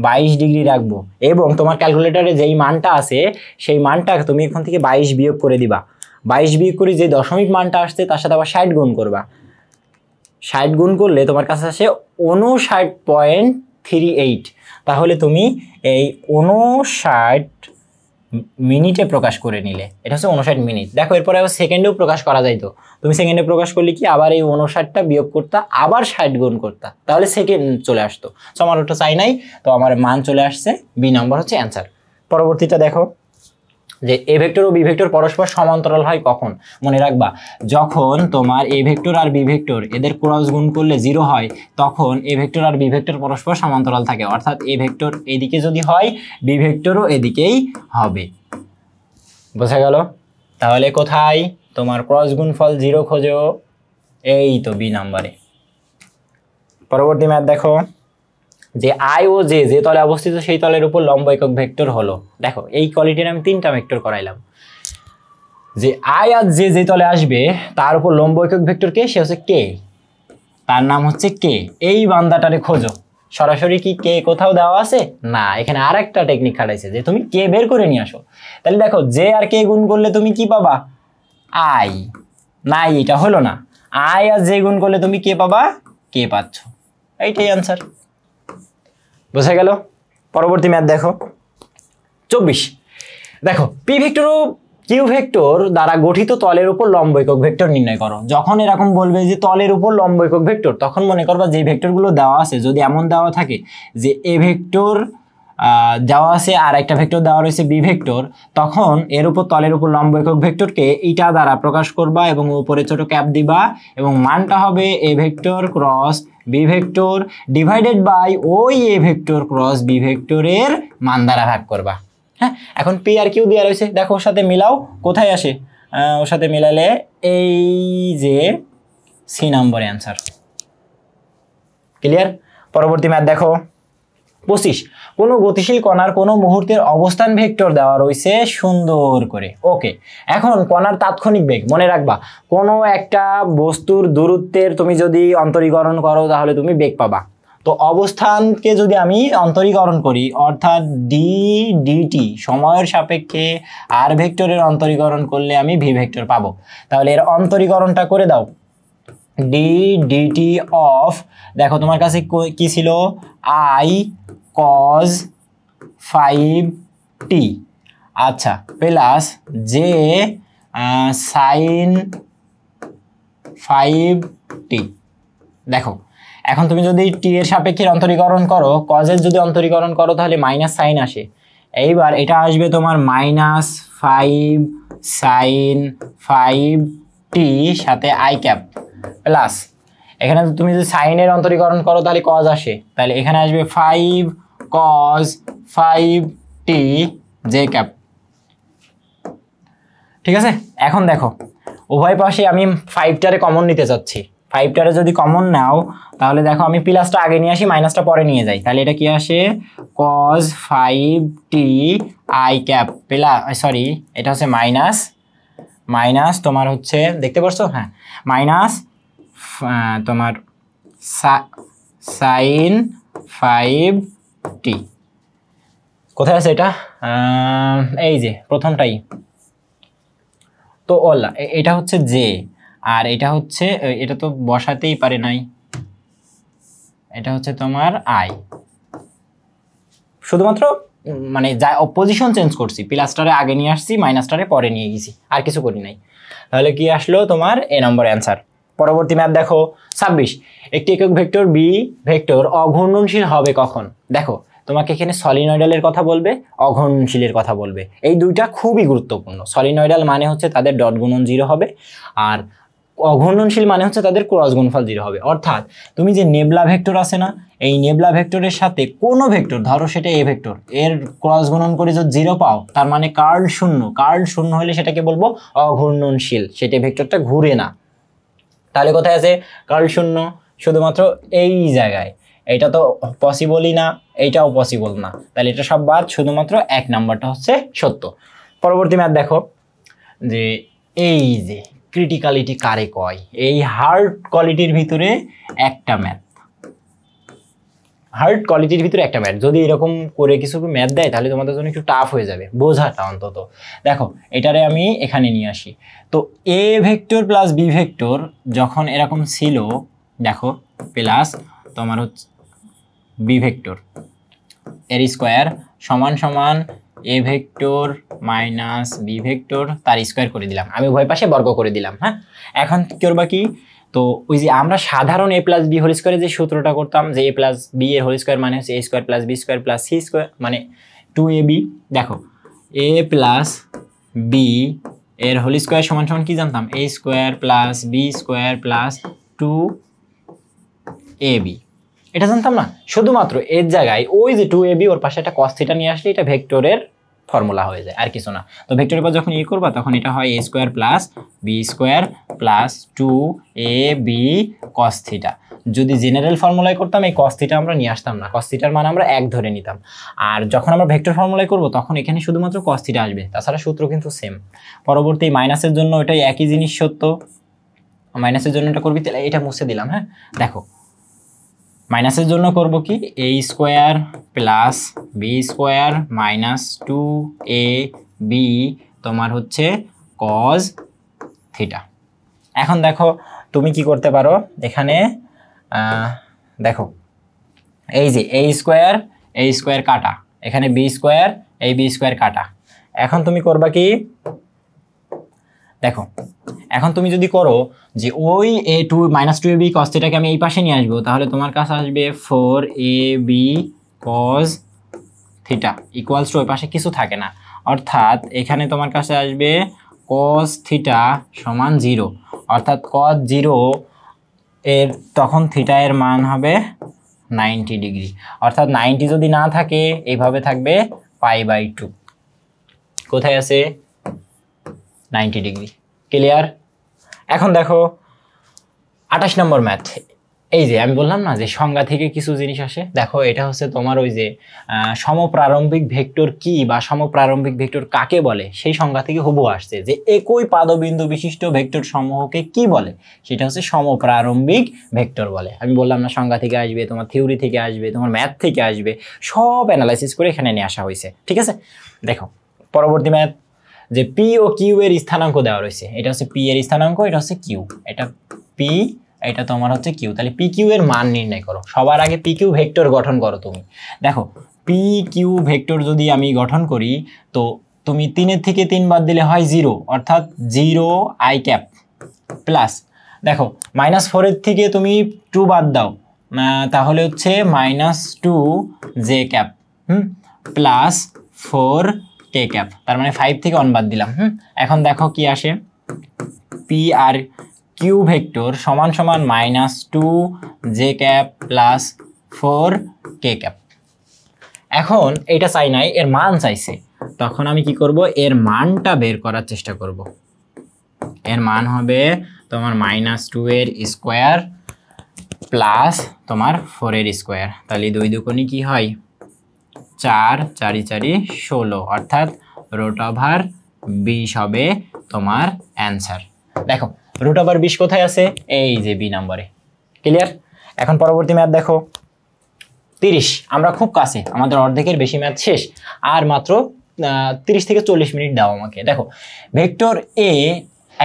22 ডিগ্রি রাখবো। এবং তোমার ক্যালকুলেটরে যেই মানটা আছে সেই মানটা তুমি এখান থেকে 22 বিয়োগ করে দিবা। 22 বিয়োগ করে যে দশমিক মানটা আসছে তার সাথে আবার 60 গুণ করবা। 60 গুণ করলে তোমার কাছে আসে 59.38। তাহলে তুমি এই 59 মিনিটে প্রকাশ করে নিলে, এটা হচ্ছে 59 মিনিট। দেখো এরপরে আবার সেকেন্ডেও প্রকাশ করা যাইতো, তুমি সেকেন্ডে প্রকাশ করলে কি আবার এই 59টা বিয়োগ করতা, আবার 60 গুণ করতা, তাহলে সেকেন্ড চলে আসতো। সো আমার ওটা চাই নাই, তো আমার মান চলে আসছে, বি নম্বর হচ্ছে অ্যান্সার। পরবর্তীটা দেখো যে এ ভেক্টর ও বি ভেক্টর পরস্পর সমান্তরাল হয় কখন, মনে রাখবা যখন তোমার এ ভেক্টর আর বি ভেক্টর এদের ক্রস গুণ করলে 0 হয় তখন এ ভেক্টর আর বি ভেক্টর পরস্পর সমান্তরাল থাকে, অর্থাৎ এ ভেক্টর এদিকে যদি হয় বি ভেক্টরও এদিকেই হবে। বোঝা গেল? তাহলে কোথায় তোমার ক্রস গুণফল 0 খোঁজো, এই তো বি নাম্বারে। পরবর্তী ম্যাথ দেখো, যে আই ও জে যে তলে অবস্থিত সেই তলের উপর লম্ব একক ভেক্টর হলো। দেখো এই কোয়ালিটির আমি 3টা ভেক্টর করাইলাম, যে আই আর জে যে তলে আসবে তার উপর লম্ব একক ভেক্টর কে, সে হচ্ছে কে, তার নাম হচ্ছে কে। এই বান্দাটারে খোঁজো। সরাসরি কি কে কোথাও দেওয়া আছে? না, এখানে আর একটা টেকনিক খাটাইছে যে তুমি কে বের করে নিয়ে আসো। তাহলে দেখো জে আর কে গুণ করলে তুমি কি পাবা? আই। নাই, এটা হলো না। আই আর জে গুণ করলে তুমি কে পাবা? কে পাচ্ছ। এইটাই আনসার। বোঝা গেল? পরবর্তী ম্যাথ দেখো 24। দেখো P vector O Q vector দ্বারা গঠিত তলের উপর লম্ব একক ভেক্টর নির্ণয় করো। যখন এরকম বলবে যে তলের উপর লম্ব একক ভেক্টর, তখন মনে করবা যে ভেক্টরগুলো দেওয়া আছে যদি এমন দেওয়া থাকে যে এ ভেক্টর দেওয়া আছে আর একটা ভেক্টর দেওয়া রয়েছে বি ভেক্টর, তখন এর উপর তলের উপর লম্ব একক ভেক্টরকে এইটা দ্বারা প্রকাশ করবা এবং উপরে ছোট ক্যাপ দিবা এবং মানটা হবে A vector cross B vector divided by ওই এ ভেক্টর ক্রস বি ভেক্টরের মান দ্বারা ভাগ করবা। হ্যাঁ, এখন পি আর কিউ দেওয়া রয়েছে, দেখো ওর সাথে মিলাও, কোথায় আসে? ওর সাথে মিলালে এই যে সি নম্বরে অ্যান্সার। ক্লিয়ার? পরবর্তী ম্যাথ দেখো 25। কোনো গতিশীল কণার কোনো মুহূর্তের অবস্থান ভেক্টর দেওয়া রয়েছে সুন্দর করে। ওকে, এখন কণার তাৎক্ষণিক বেগ মনে রাখবা, কোনো একটা বস্তুর দূরত্বের তুমি যদি অন্তরীকরণ করো তাহলে তুমি বেগ পাবা। তো অবস্থানকে যদি আমি অন্তরীকরণ করি, অর্থাৎ ডি ডিটি সময়ের সাপেক্ষে আর ভেক্টরের অন্তরীকরণ করলে আমি ভি ভেক্টর পাবো। তাহলে এর অন্তরীকরণটা করে দাও, ডি ডিটি অফ, দেখো তোমার কাছে কি ছিল? আই কজ 5t, আচ্ছা, প্লাস জে সাইন 5t। দেখো এখন তুমি যদি টি এর সাপেক্ষে অন্তরীকরণ করো, কজের যদি অন্তরীকরণ করো তাহলে মাইনাস সাইন আসে। এইবার এটা আসবে তোমার মাইনাস 5 সাইন 5t সাথে আই ক্যাপ প্লাস, এখানে তুমি যদি সাইনের অন্তরীকরণ করো তাহলে কজ আসে, তাহলে এখানে আসবে 5 কজ 5t জে ক্যাপ। ঠিক আছে, এখন দেখো উভয় পাশে আমি 5টারে কমন নিতে চাচ্ছি। 5টারে যদি কমন নাও তাহলে দেখো আমি প্লাসটা আগে নিয়ে আসি, মাইনাসটা পরে নিয়ে যাই, তাহলে এটা কি আসে? Cause 5t I cap plus, sorry এটা হচ্ছে মাইনাস, মাইনাস তোমার হচ্ছে দেখতে পাচ্ছ, হ্যাঁ মাইনাস তোমার সাইন 5t। কোথায় আছে এটা? এই যে প্রথমটাই তো ওলা, এটা হচ্ছে জে আর এটা হচ্ছে, এটা তো বসাতেই পারে নাই, এটা হচ্ছে তোমার আই, শুধুমাত্র মানে যা পজিশন চেঞ্জ করছি, প্লাসটারে আগে নিয়ে আসছি, মাইনাসটারে পরে নিয়ে গেছি, আর কিছু করি নাই। তাহলে কি আসলো তোমার এ নম্বর অ্যান্সার। পরবর্তী ম্যাথ দেখো 26। একটি একক ভেক্টর বি ভেক্টর অঘূর্ণনশীল হবে কখন? দেখো তোমাকে এখানে সলিনয়েডালের কথা বলবে, অঘূর্ণনশীলের কথা বলবে, এই দুইটা খুবই গুরুত্বপূর্ণ। সলিনয়েডাল মানে হচ্ছে তাদের ডট গুণন 0 হবে, আর অঘূর্ণনশীল মানে হচ্ছে তাদের ক্রস গুণফল 0 হবে। অর্থাৎ তুমি যে নেবলা ভেক্টর আছে না, এই নেবলা ভেক্টরের সাথে কোনো ভেক্টর, ধরো সেটা এ ভেক্টর, এর ক্রস গুণন করে যদি 0 পাও তার মানে কার্ল শূন্য। কার্ল শূন্য হলে সেটাকে বলবো অঘূর্ণনশীল, সেটা ভেক্টরটা ঘুরে না। তাহলে কোথায় আছে কার্ল শূন্য? শুধুমাত্র এই জায়গায়। এটা তো পসিবলই না, এইটাও পসিবল না, তাহলে এটা সব বাদ, শুধুমাত্র 1 নাম্বারটা হচ্ছে সত্য। পরবর্তী ম্যাথ দেখো, যে এই যে ক্রিটিক্যালিটি কারে কয়, এই হার্ড কোয়ালিটির ভিতরে একটা ম্যাথ, হার্ড কোয়ালিটির ভিতরে একটা ম্যাথ। যদি এরকম করে কিছু ম্যাথ দেয় তাহলে তোমাদের জন্য একটু টাফ হয়ে যাবে বোঝাটা অন্তত। দেখো এটারে আমি এখানে নিয়ে আসি, তো A vector plus B vector যখন এরকম ছিল, দেখো প্লাস তোমার হচ্ছে বি ভেক্টর এর স্কোয়ার সমান সমান A vector minus B vector তার স্কোয়ার করে দিলাম, আমি উভয় পাশে বর্গ করে দিলাম। হ্যাঁ, এখন কি করবা কি, তো ওই যে আমরা সাধারণ এ প্লাস বি হোল স্কোয়ারে যে সূত্রটা করতাম, যে এ প্লাস বি এর হোল স্কোয়ার মানে হচ্ছে a square plus B square plus c square মানে 2ab। দেখো এ প্লাস বি এর হোল স্কোয়ার সমান সমান কি জানতাম, a square plus B square plus 2ab, এটা জানতাম না। শুধুমাত্র এর জায়গায় ওই যে 2ab ওর পাশে একটা cos থিটা নিয়ে আসলে এটা ভেক্টরের ফর্মুলা হয়ে যায়, আর কিছু না। তো ভেক্টরের পর যখন করবা তখন এটা হয় a square plus B square plus 2ab cos theta. যদি জেনারেল ফর্মুলায় করতাম এই cos থিটা আমরা নিয়ে আসতাম না, cos থিটার মান আমরা 1 ধরে নিতাম। আর যখন আমরা ভেক্টর ফর্মুলায় করব তখন এখানে শুধুমাত্র cos থিটা আসবে, তাছাড়া সূত্র কিন্তু সেম। পরবর্তী মাইনাসের জন্য এটাই একই জিনিস সত্য, মাইনাসের জন্য এটা করবি, তাহলে এটা মুছে দিলাম। হ্যাঁ দেখো, মাইনাসের জন্য করব কি, a square plus B square minus 2ab তোমার হচ্ছে cos থিটা। এখন দেখো তুমি কি করতে পারো এখানে, দেখো এই যে a স্কোয়ার কাটা, এখানে বি স্কোয়ার এই বি স্কোয়ার কাটা। এখন তুমি করবা কি, দেখো এখন তুমি যদি করো যে ওই মাইনাস 2ab cos থিটাকে আমি এই পাশে নিয়ে আসবো, তাহলে তোমার কাছে আসবে 4ab cos theta equals two ওই পাশে কিছু থাকে না, অর্থাৎ এখানে তোমার কাছে আসবে cos থিটা সমান 0, অর্থাৎ cos 0 এর তখন থিটা এর মান হবে 90 ডিগ্রি, অর্থাৎ 90 যদি না থাকে এইভাবে থাকবে π/2, কোথায় আছে 90 ডিগ্রি। ক্লিয়ার? এখন দেখো 28 নম্বর ম্যাথ। এই যে আমি বললাম না যে সংজ্ঞা থেকে কিছু জিনিস আসে, দেখো এটা হচ্ছে তোমার ওই যে সমপ্রারম্ভিক ভেক্টর কি বা সমপ্রারম্ভিক ভেক্টর কাকে বলে সেই সংজ্ঞা থেকে হুবহু আসছে, যে একই পাদবিন্দু বিশিষ্ট ভেক্টর সমূহকে কি বলে, সেটা হচ্ছে সমপ্রারম্ভিক ভেক্টর বলে। আমি বললাম না সংজ্ঞা থেকে আসবে, তোমার থিওরি থেকে আসবে, তোমার ম্যাথ থেকে আসবে, সব অ্যানালাইসিস করে এখানে নিয়ে আসা হয়েছে। ঠিক আছে, দেখো পরবর্তী ম্যাথ, যে পি ও কিউ এর স্থানাঙ্ক দেওয়া রয়েছে, এটা হচ্ছে পি এর স্থানাঙ্ক, এটা হচ্ছে কিউ, এটা পি এটা তোমার হচ্ছে কিউ, তাহলে পি কিউ এর মান নির্ণয় করো। সবার আগে পি কিউ ভেক্টর গঠন করো তুমি। দেখো পি কিউ ভেক্টর যদি আমি গঠন করি, তো তুমি 3 থেকে 3 বাদ দিলে হয় 0, অর্থাৎ 0 i ক্যাপ প্লাস, দেখো -4 এর থেকে তুমি 2 বাদ দাও, তাহলে হচ্ছে -2 j cap plus 4 k cap, তার মানে 5 থেকে 1 বাদ দিলাম। এখন দেখো কি আসে, পি আর কিউ ভেক্টর সমান সমান -2 j cap plus 4 k cap. এখন এটা চাই নাই, এর মান চাইছে, তখন আমি কি করব, এর মানটা বের করার চেষ্টা করব। এর মান হবে তোমার -2 এর স্কোয়ার প্লাস তোমার 4 এর স্কোয়ার, তাহলে 2 দুগুণে কি হয় 4, 4 × 4 = 16, অর্থাৎ √20 হবে তোমার অ্যান্সার। দেখো √20 কোথায় আছে, এই যে বি নম্বরে। ক্লিয়ার? এখন পরবর্তী ম্যাথ দেখো 30, আমরা খুব কাছে, আমাদের অর্ধেকের বেশি ম্যাথ শেষ, আর মাত্র 30 থেকে 40 মিনিট দাও আমাকে। দেখো ভেক্টর এ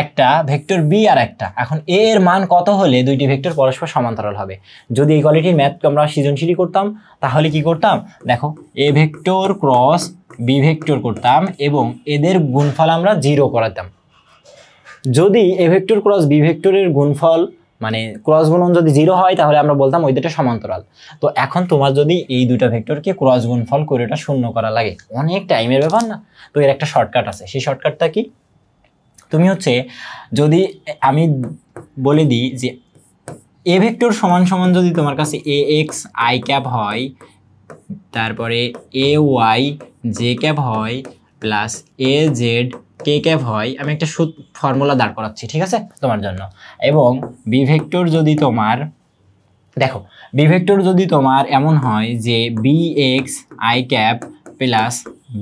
একটা, ভেক্টর বি আর একটা, এখন এ এর মান কত হলে দুইটি ভেক্টর পরস্পর সমান্তরাল হবে। যদি এই কোয়ালিটির ম্যাথ আমরা সৃজনশীলই করতাম তাহলে কি করতাম, দেখো এ ভেক্টর ক্রস বি ভেক্টর করতাম এবং এদের গুণফল আমরা 0 করাতাম। যদি এ ভেক্টর ক্রস বি ভেক্টরের গুণফল মানে ক্রস গুণন যদি 0 হয় তাহলে আমরা বলতাম ওই দুটো সমান্তরাল। তো এখন তোমার যদি এই দুটো ভেক্টরকে ক্রস গুণফল করে এটা শূন্য করা লাগে, অনেক টাইমের ব্যাপার না, তো এর একটা শর্টকাট আছে। সেই শর্টকাটটা কি, তুমি হচ্ছে যদি আমি বলে দিই যে এ ভেক্টর সমান সমান যদি তোমার কাছে এ এক্স আই ক্যাপ হয়, তারপরে এ ওয়াই জে ক্যাপ হয় plus A Z K cap হয়, আমি একটা ফর্মুলা দাঁড় করাচ্ছি, ঠিক আছে তোমার জন্য। এবং বি ভেক্টর যদি তোমার, দেখো বি ভেক্টর যদি তোমার এমন হয় যে B X I cap plus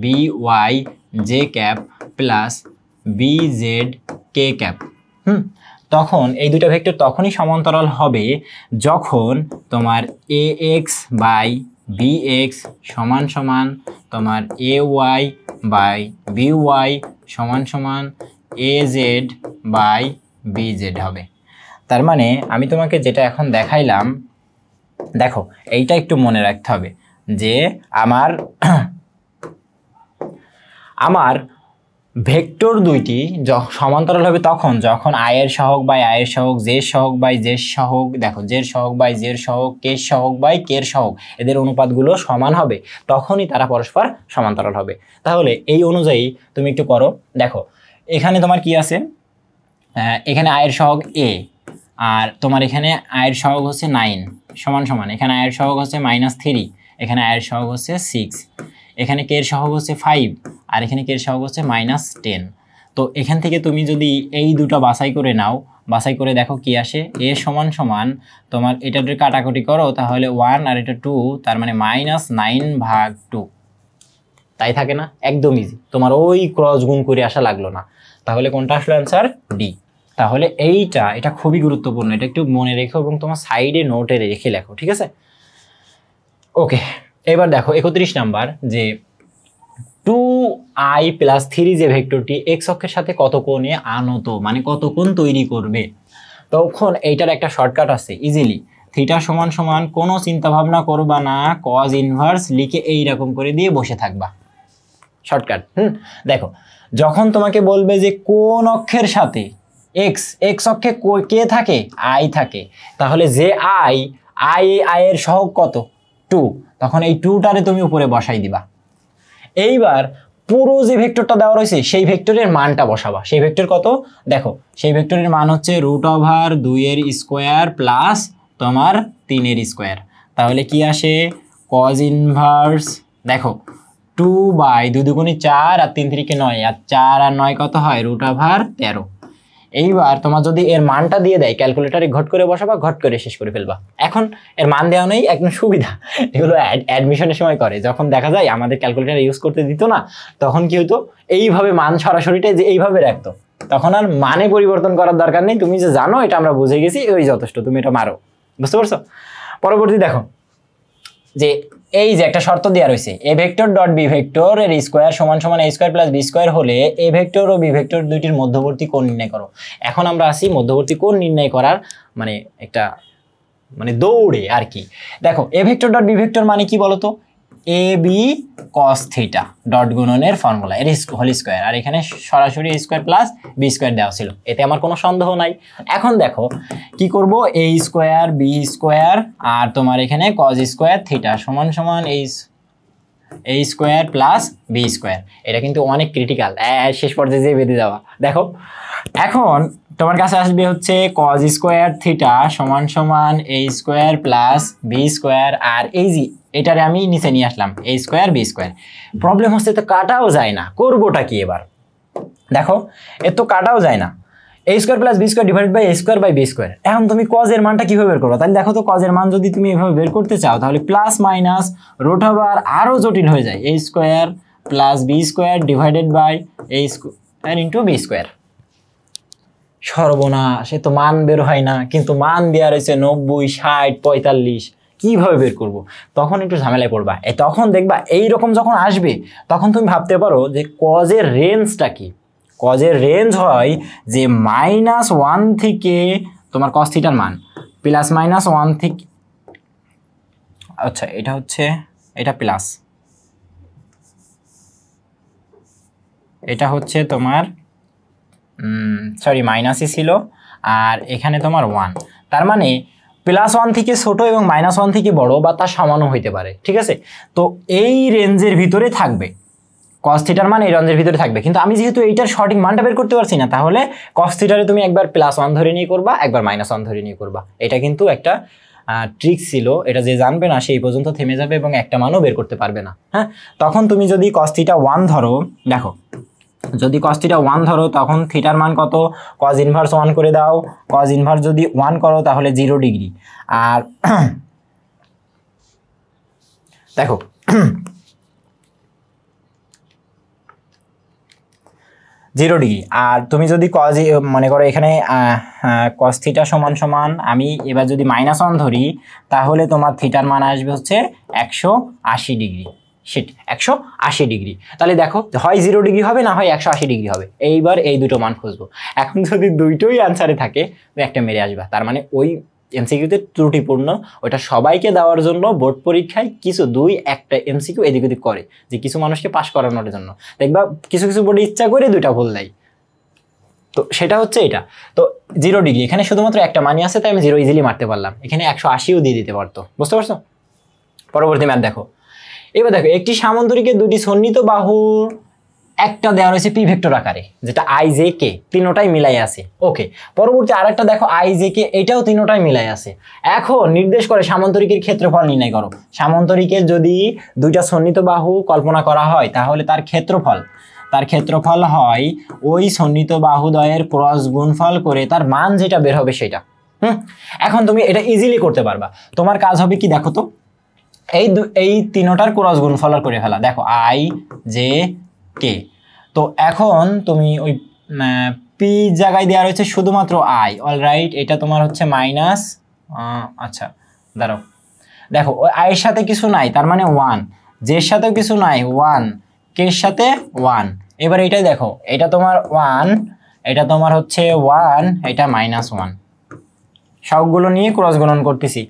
B Y J cap plus B Z K cap, তখন এই দুটো ভেক্টর তখনই সমান্তরাল হবে যখন তোমার A X by B X সমান সমান তোমার A Y by B Y সমান সমান A Z by B Z হবে। তার মানে আমি তোমাকে যেটা এখন দেখাইলাম, দেখো এইটা একটু মনে রাখতে হবে যে আমার ভেক্টর দুইটি সমান্তরাল হবে তখন যখন i এর সহগ বাই i এর সহগ, j এর সহগ বাই j এর সহগ, দেখো j এর সহগ বাই j এর সহগ, k এর সহগ বাই k এর সহগ, এদের অনুপাতগুলো সমান হবে, তখনই তারা পরস্পর সমান্তরাল হবে। তাহলে এই অনুযায়ী তুমি একটু করো। দেখো এখানে তোমার কি আছে, এখানে i এর সহগ a, আর তোমার এখানে i এর সহগ হচ্ছে 9 সমান সমান, এখানে i এর সহগ হচ্ছে -3, এখানে i এর সহগ হচ্ছে 6, এখানে k এর সহগ হচ্ছে 5, আর এখানে k এর সহগ হচ্ছে -10। তো এখান থেকে তুমি যদি এই দুটো বাছাই করে নাও, বাছাই করে দেখো কি আসে, a সমান সমান তোমার এটার কাটাকুটি করো তাহলে 1 আর এটা 2, তার মানে -9/2, তাই থাকে না? একদম ইজি, তোমার ওই ক্রস গুণ করে আসা লাগলো না। তাহলে কোনটা আসলো অ্যান্সার? ডি। তাহলে এটা খুবই গুরুত্বপূর্ণ, এটা একটু মনে রেখো এবং তোমার সাইডে নোটে রেখে লেখো, ঠিক আছে? ওকে, এবার দেখো 31 নাম্বার, যে 2i + 3 যে ভেক্টরটি এক্স অক্ষের সাথে কত কোণে আনত, মানে কত কোণ তৈরি করবে। তখন এইটার একটা শর্টকাট আছে ইজিলি, থিটা সমান সমান কোনো চিন্তা ভাবনা করবা না, কজ ইনভার্স লিখে এইরকম করে দিয়ে বসে থাকবা, শর্টকাট। দেখো যখন তোমাকে বলবে যে কোন অক্ষের সাথে এক্স অক্ষে কে থাকে, আই থাকে, তাহলে যে আই এর সহগ কত? 2, তখন এই 2টারে তুমি উপরে বসাই দিবা। এইবার পুরো যে ভেক্টরটা দেওয়া রয়েছে সেই ভেক্টরের মানটা বসাবা। সেই ভেক্টর কত? দেখো সেই ভেক্টরের মান হচ্ছে √2 এর স্কোয়ার প্লাস তোমার 3 এর স্কোয়ার। তাহলে কি আসে? কজ ইনভার্স, দেখো 2/2 × 4 আর 3 × 9, আর 4 আর 9 কত হয়? √13। এইবার তোমার যদি এর মানটা দিয়ে দেয়, ক্যালকুলেটারে ঘট করে বসাবা, ঘট করে শেষ করে ফেলবা। এখন এর মান দেওয়া নেই, একদম সুবিধা। এগুলো অ্যাডমিশনের সময় করে, যখন দেখা যায় আমাদের ক্যালকুলেটার ইউজ করতে দিত না, তখন কি হতো, এইভাবে মান সরাসরিটা যে এইভাবে রাখতো, তখন আর মানে পরিবর্তন করার দরকার নেই, তুমি যে জানো এটা আমরা বুঝে গেছি, ওই যথেষ্ট, তুমি এটা মারো। বুঝতে পারছো? পরবর্তী দেখো, যে এই যে একটা শর্ত দেওয়া রয়েছে, A vector dot B vector এর স্কোয়ার সমান সমান a² + b² হলে এ ভেক্টর ও বি ভেক্টর দুইটির মধ্যবর্তী কোণ নির্ণয় করো। এখন আমরা আসি মধ্যবর্তী কোণ নির্ণয় করার মানে একটা দৌড়ে আর কি। দেখো এ ভেক্টর ডট বি ভেক্টর মানে কি বলতো? A b cos theta dot গুণনের ফর্মুলা, এর হোল স্কোয়ার, আর এখানে সরাসরি a² + b² দেওয়া ছিল, এতে আমার কোনো সন্দেহ নাই। এখন দেখো কি করব, a² b² আর তোমার এখানে cos স্কোয়ার থিটা সমান সমান a² + b²। এটা কিন্তু অনেক ক্রিটিক্যাল, শেষ পর্যায়ে যে বেঁধে যাওয়া। দেখো এখন তোমার কাছে আসবে হচ্ছে cos স্কোয়ার থিটা সমান সমান a² + b², আর এই যে এটারে আমি নিচে নিয়ে আসলাম a² b²। প্রবলেম হচ্ছে তো কাটাও যায় না, করবোটা কি এবার? দেখো এর তো কাটাও যায় না, a² + b² / a²/b²। এখন তুমি cos এর মানটা কিভাবে বের করবে? তাহলে দেখো তো cos এর মান যদি তুমি এভাবে বের করতে চাও, তাহলে প্লাস মাইনাস √, আরো জটিল হয়ে যায়, a² + b² / a² × b²। সর্বনাশ, সে তো মান বের হয় না, কিন্তু মান দেওয়া রয়েছে 90, 60, 45, কিভাবে বের করব? তখন একটু ঝামেলায় পড়বা। তখন দেখবা এইরকম যখন আসবে, তখন তুমি ভাবতে পারো যে cos এর রেঞ্জটা কি। cos এর রেঞ্জ হয় যে -1 থেকে তোমার cos থিটার মান +-1 থেকে, আচ্ছা এটা হচ্ছে, এটা প্লাস, এটা হচ্ছে তোমার সরি মাইনাসই ছিল, আর এখানে তোমার 1, তার মানে +1 থেকে ছোট এবং -1 থেকে বড় বা তার সমানও হইতে পারে, ঠিক আছে? তো এই রেঞ্জের ভিতরে থাকবে cos থিটার মান, এই রেঞ্জের ভিতরে থাকবে। কিন্তু আমি যেহেতু এইটার সঠিক মানটা বের করতে পারছি না, তাহলে cos থিটারে তুমি একবার +1 ধরে নিয়ে করবা, একবার -1 ধরে নিয়ে করবা। এটা কিন্তু একটা ট্রিক ছিল, এটা যে জানবে না সেই পর্যন্ত থেমে যাবে এবং একটা মানও বের করতে পারবে না। হ্যাঁ, তখন তুমি যদি cos থিটা 1 ধরো, দেখো যদি cos থিটা 1 ধরো, তখন থিটার মান কত? cos ইনভার্স 1 করে দাও, cos ইনভার্স যদি 1 করো তাহলে 0 ডিগ্রি। আর দেখো 0 ডিগ্রি। আর তুমি যদি cos মনে করো এখানে cos থিটা সমান সমান, আমি এবার যদি -1 ধরি, তাহলে তোমার থিটার মান আসবে হচ্ছে 180 ডিগ্রি। Sheet, 180 degree. তাহলে দেখো হয় 0 ডিগ্রি হবে, না হয় 180 ডিগ্রি হবে। এইবার এই দুটো মান খুঁজবো। এখন যদি দুইটোই আনসারে থাকে, একটা মেরে আসবা, তার মানে ওই এমসিকিউতে ত্রুটিপূর্ণ, ওটা সবাইকে দেওয়ার জন্য বোর্ড পরীক্ষায় কিছু 2-1টা এমসিকিউ এদিক ওদিক করে, যে কিছু মানুষকে পাস করানোর জন্য। দেখবা কিছু কিছু বোর্ডে ইচ্ছা করে 2টা ভুল দেয়, তো সেটা হচ্ছে এটা। তো 0 ডিগ্রি এখানে শুধুমাত্র একটা মানি আছে, তাই আমি 0 ইজিলি মারতে পারলাম, এখানে 180ও দিয়ে দিতে পারতো, বুঝতে পারছো? পরবর্তী ম্যাথ দেখো। এবার দেখো একটি সামান্তরিকের 2টি সন্নিহিত বাহুর একটা দেওয়া রয়েছে পি ভেক্টর আকারে, যেটা আই জে কে, তিনোটাই মিলাই আছে। ওকে, পরবর্তী আরেকটা দেখো আই জে কে, এটাও তিনোটাই মিলাই আছে। এখন নির্দেশ করে সামান্তরিকের ক্ষেত্রফল নির্ণয় করো। সামান্তরিকের যদি 2টা সন্নিহিত বাহু কল্পনা করা হয়, তাহলে তার ক্ষেত্রফল হয় ওই সন্নিহিত বাহুদ্বয়ের ক্রস গুণফল করে তার মান যেটা বের হবে সেটা। এখন তুমি এটা ইজিলি করতে পারবা। তোমার কাজ হবে কি দেখো তো, এই তিনোটার ক্রস গুণফল করে ফেলা। দেখো আই জে কে, তো এখন তুমি ওই পি জায়গায় দেওয়া রয়েছে শুধুমাত্র আই, অলরাইট, এটা তোমার হচ্ছে মাইনাস, আচ্ছা দাঁড়াও, দেখো ওই আয়ের সাথে কিছু নাই, তার মানে 1, জের সাথেও কিছু নাই 1, কের সাথে 1। এবার এটাই দেখো, এটা তোমার 1, এটা তোমার হচ্ছে 1, এটা -1, সবগুলো নিয়ে ক্রস গুণন করতেছি।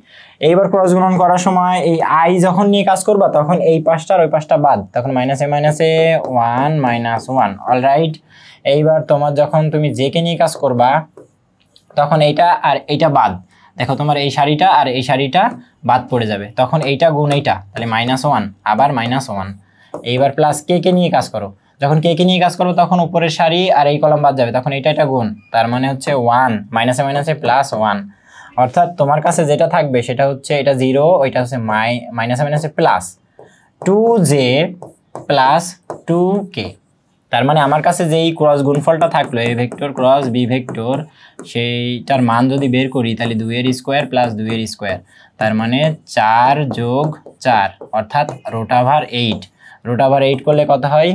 এইবার ক্রস গুণন করার সময় এই আই যখন নিয়ে কাজ করবা, তখন এই পাশটা আর ওই পাশটা বাদ, তখন মাইনাসে 1 -1, অলরাইট। এইবার তোমার যখন তুমি জে কে নিয়ে কাজ করবা, তখন এইটা আর এইটা বাদ, দেখো তোমার এই সারিটা আর এই সারিটা বাদ পড়ে যাবে, তখন এইটা গুণ এইটা, তাহলে -1 আবার -1। এইবার প্লাস কে কে নিয়ে কাজ করো, যখন কে কে নিয়ে কাজ করবো তখন উপরের সারি আর এই কলাম বাদ যাবে, তখন এটা গুণ, তার মানে হচ্ছে 1, মাইনাসে +1, অর্থাৎ তোমার কাছে যেটা থাকবে সেটা হচ্ছে এটা 0, ওইটা হচ্ছে মাইনাসে প্লাস 2j প্লাস 2k। তার মানে আমার কাছে যেই ক্রস গুণফলটা থাকলো A vector cross B vector, সেইটার মান যদি বের করি তাহলে 2 এর স্কোয়ার প্লাস 2 এর স্কোয়ার, তার মানে 4 যোগ 4, অর্থাৎ √8। √8 করলে কত হয়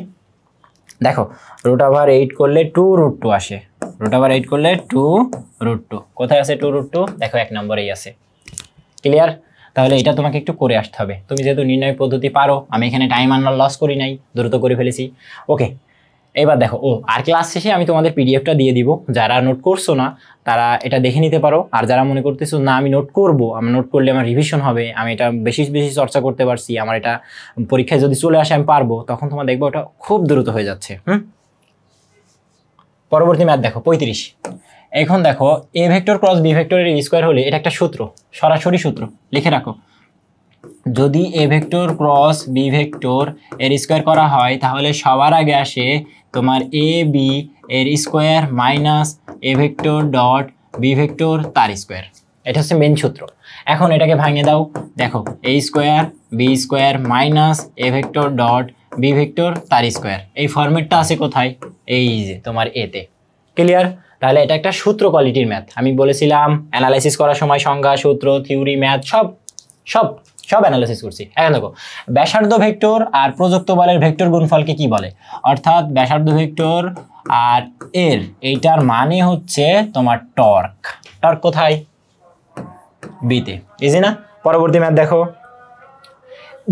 দেখো, √8 করলে 2√2 আসে, √8 করলে 2√2, কোথায় আছে 2√2? দেখো 1 নম্বরেই আছে। ক্লিয়ার? তাহলে এটা তোমাকে একটু করে আসতে হবে। তুমি যেহেতু নির্ণয় পদ্ধতি পারো, আমি এখানে টাইম আর লস করি নাই, দ্রুত করে ফেলেছি। ওকে, এবার দেখো আর ক্লাস শেষে আমি তোমাদের পিডিএফটা দিয়ে দিব, যারা নোট করছো না তারা এটা দেখে নিতে পারো, আর যারা মনে করতেছো না আমি নোট করব, আমি নোট করলে আমার রিভিশন হবে, আমি এটা বেশি বেশি চর্চা করতে পারছি, আমার এটা পরীক্ষায় যদি চলে আসে আমি পারবো, তখন তোমরা দেখবো ওটা খুব দ্রুত হয়ে যাচ্ছে। পরবর্তী ম্যাথ দেখো 35। এখন দেখো এ ভেক্টর ক্রস বি ভেক্টরের স্কোয়ার হলে এটা একটা সূত্র, সরাসরি সূত্র লিখে রাখো। যদি এ ভেক্টর ক্রস বি ভেক্টর এর স্কোয়ার করা হয়, তাহলে সবার আগে আসে তোমার এ বি এর square minus a vector dot B vector তার স্কোয়ার, এটা হচ্ছে মেন সূত্র। এখন এটাকে ভাঙিয়ে দাও, দেখো a square b square minus a vector dot B vector তার স্কোয়ার, এই ফরম্যাটটা আছে কোথায়? এই যে তোমার এতে। ক্লিয়ার? তাহলে এটা একটা সূত্র কোয়ালিটির ম্যাথ। আমি বলেছিলাম অ্যানালাইসিস করার সময় সংজ্ঞা, সূত্র, থিওরি, ম্যাথ সব অ্যানালাইসিস করছি। এখন দেখো ব্যাসার্ধ ভেক্টর আর প্রযুক্ত বলের ভেক্টর গুণফলকে কি বলে, অর্থাৎ ব্যাসার্ধ ভেক্টর আর এর এইটার মানে হচ্ছে তোমার টর্ক। টর্ক কোথায়? বিতে। ইজি না? পরবর্তী ম্যাথ দেখো,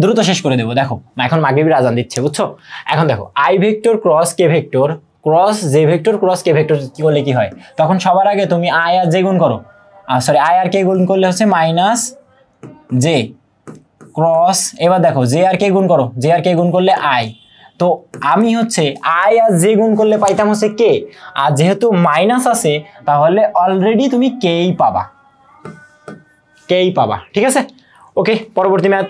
দ্রুত শেষ করে দেবো। দেখো এখন মাগরিবের আজান দিচ্ছে, বুঝছো? এখন দেখো I vector cross K vector cross J vector cross K vector কি করলে কি হয়, তখন সবার আগে তুমি আই আর জে গুণ করো, সরি আই আর কে গুণ করলে হচ্ছে মাইনাস জে ক্রস, এবার দেখো জে আর কে গুণ করো, জে আর কে গুণ করলে আই, তো আমি হচ্ছে আই আর জে গুণ করলে পাইতাম হচ্ছে কে, আর যেহেতু মাইনাস আছে তাহলে অলরেডি তুমি কেই পাবা, ঠিক আছে? ওকে, পরবর্তী ম্যাথ।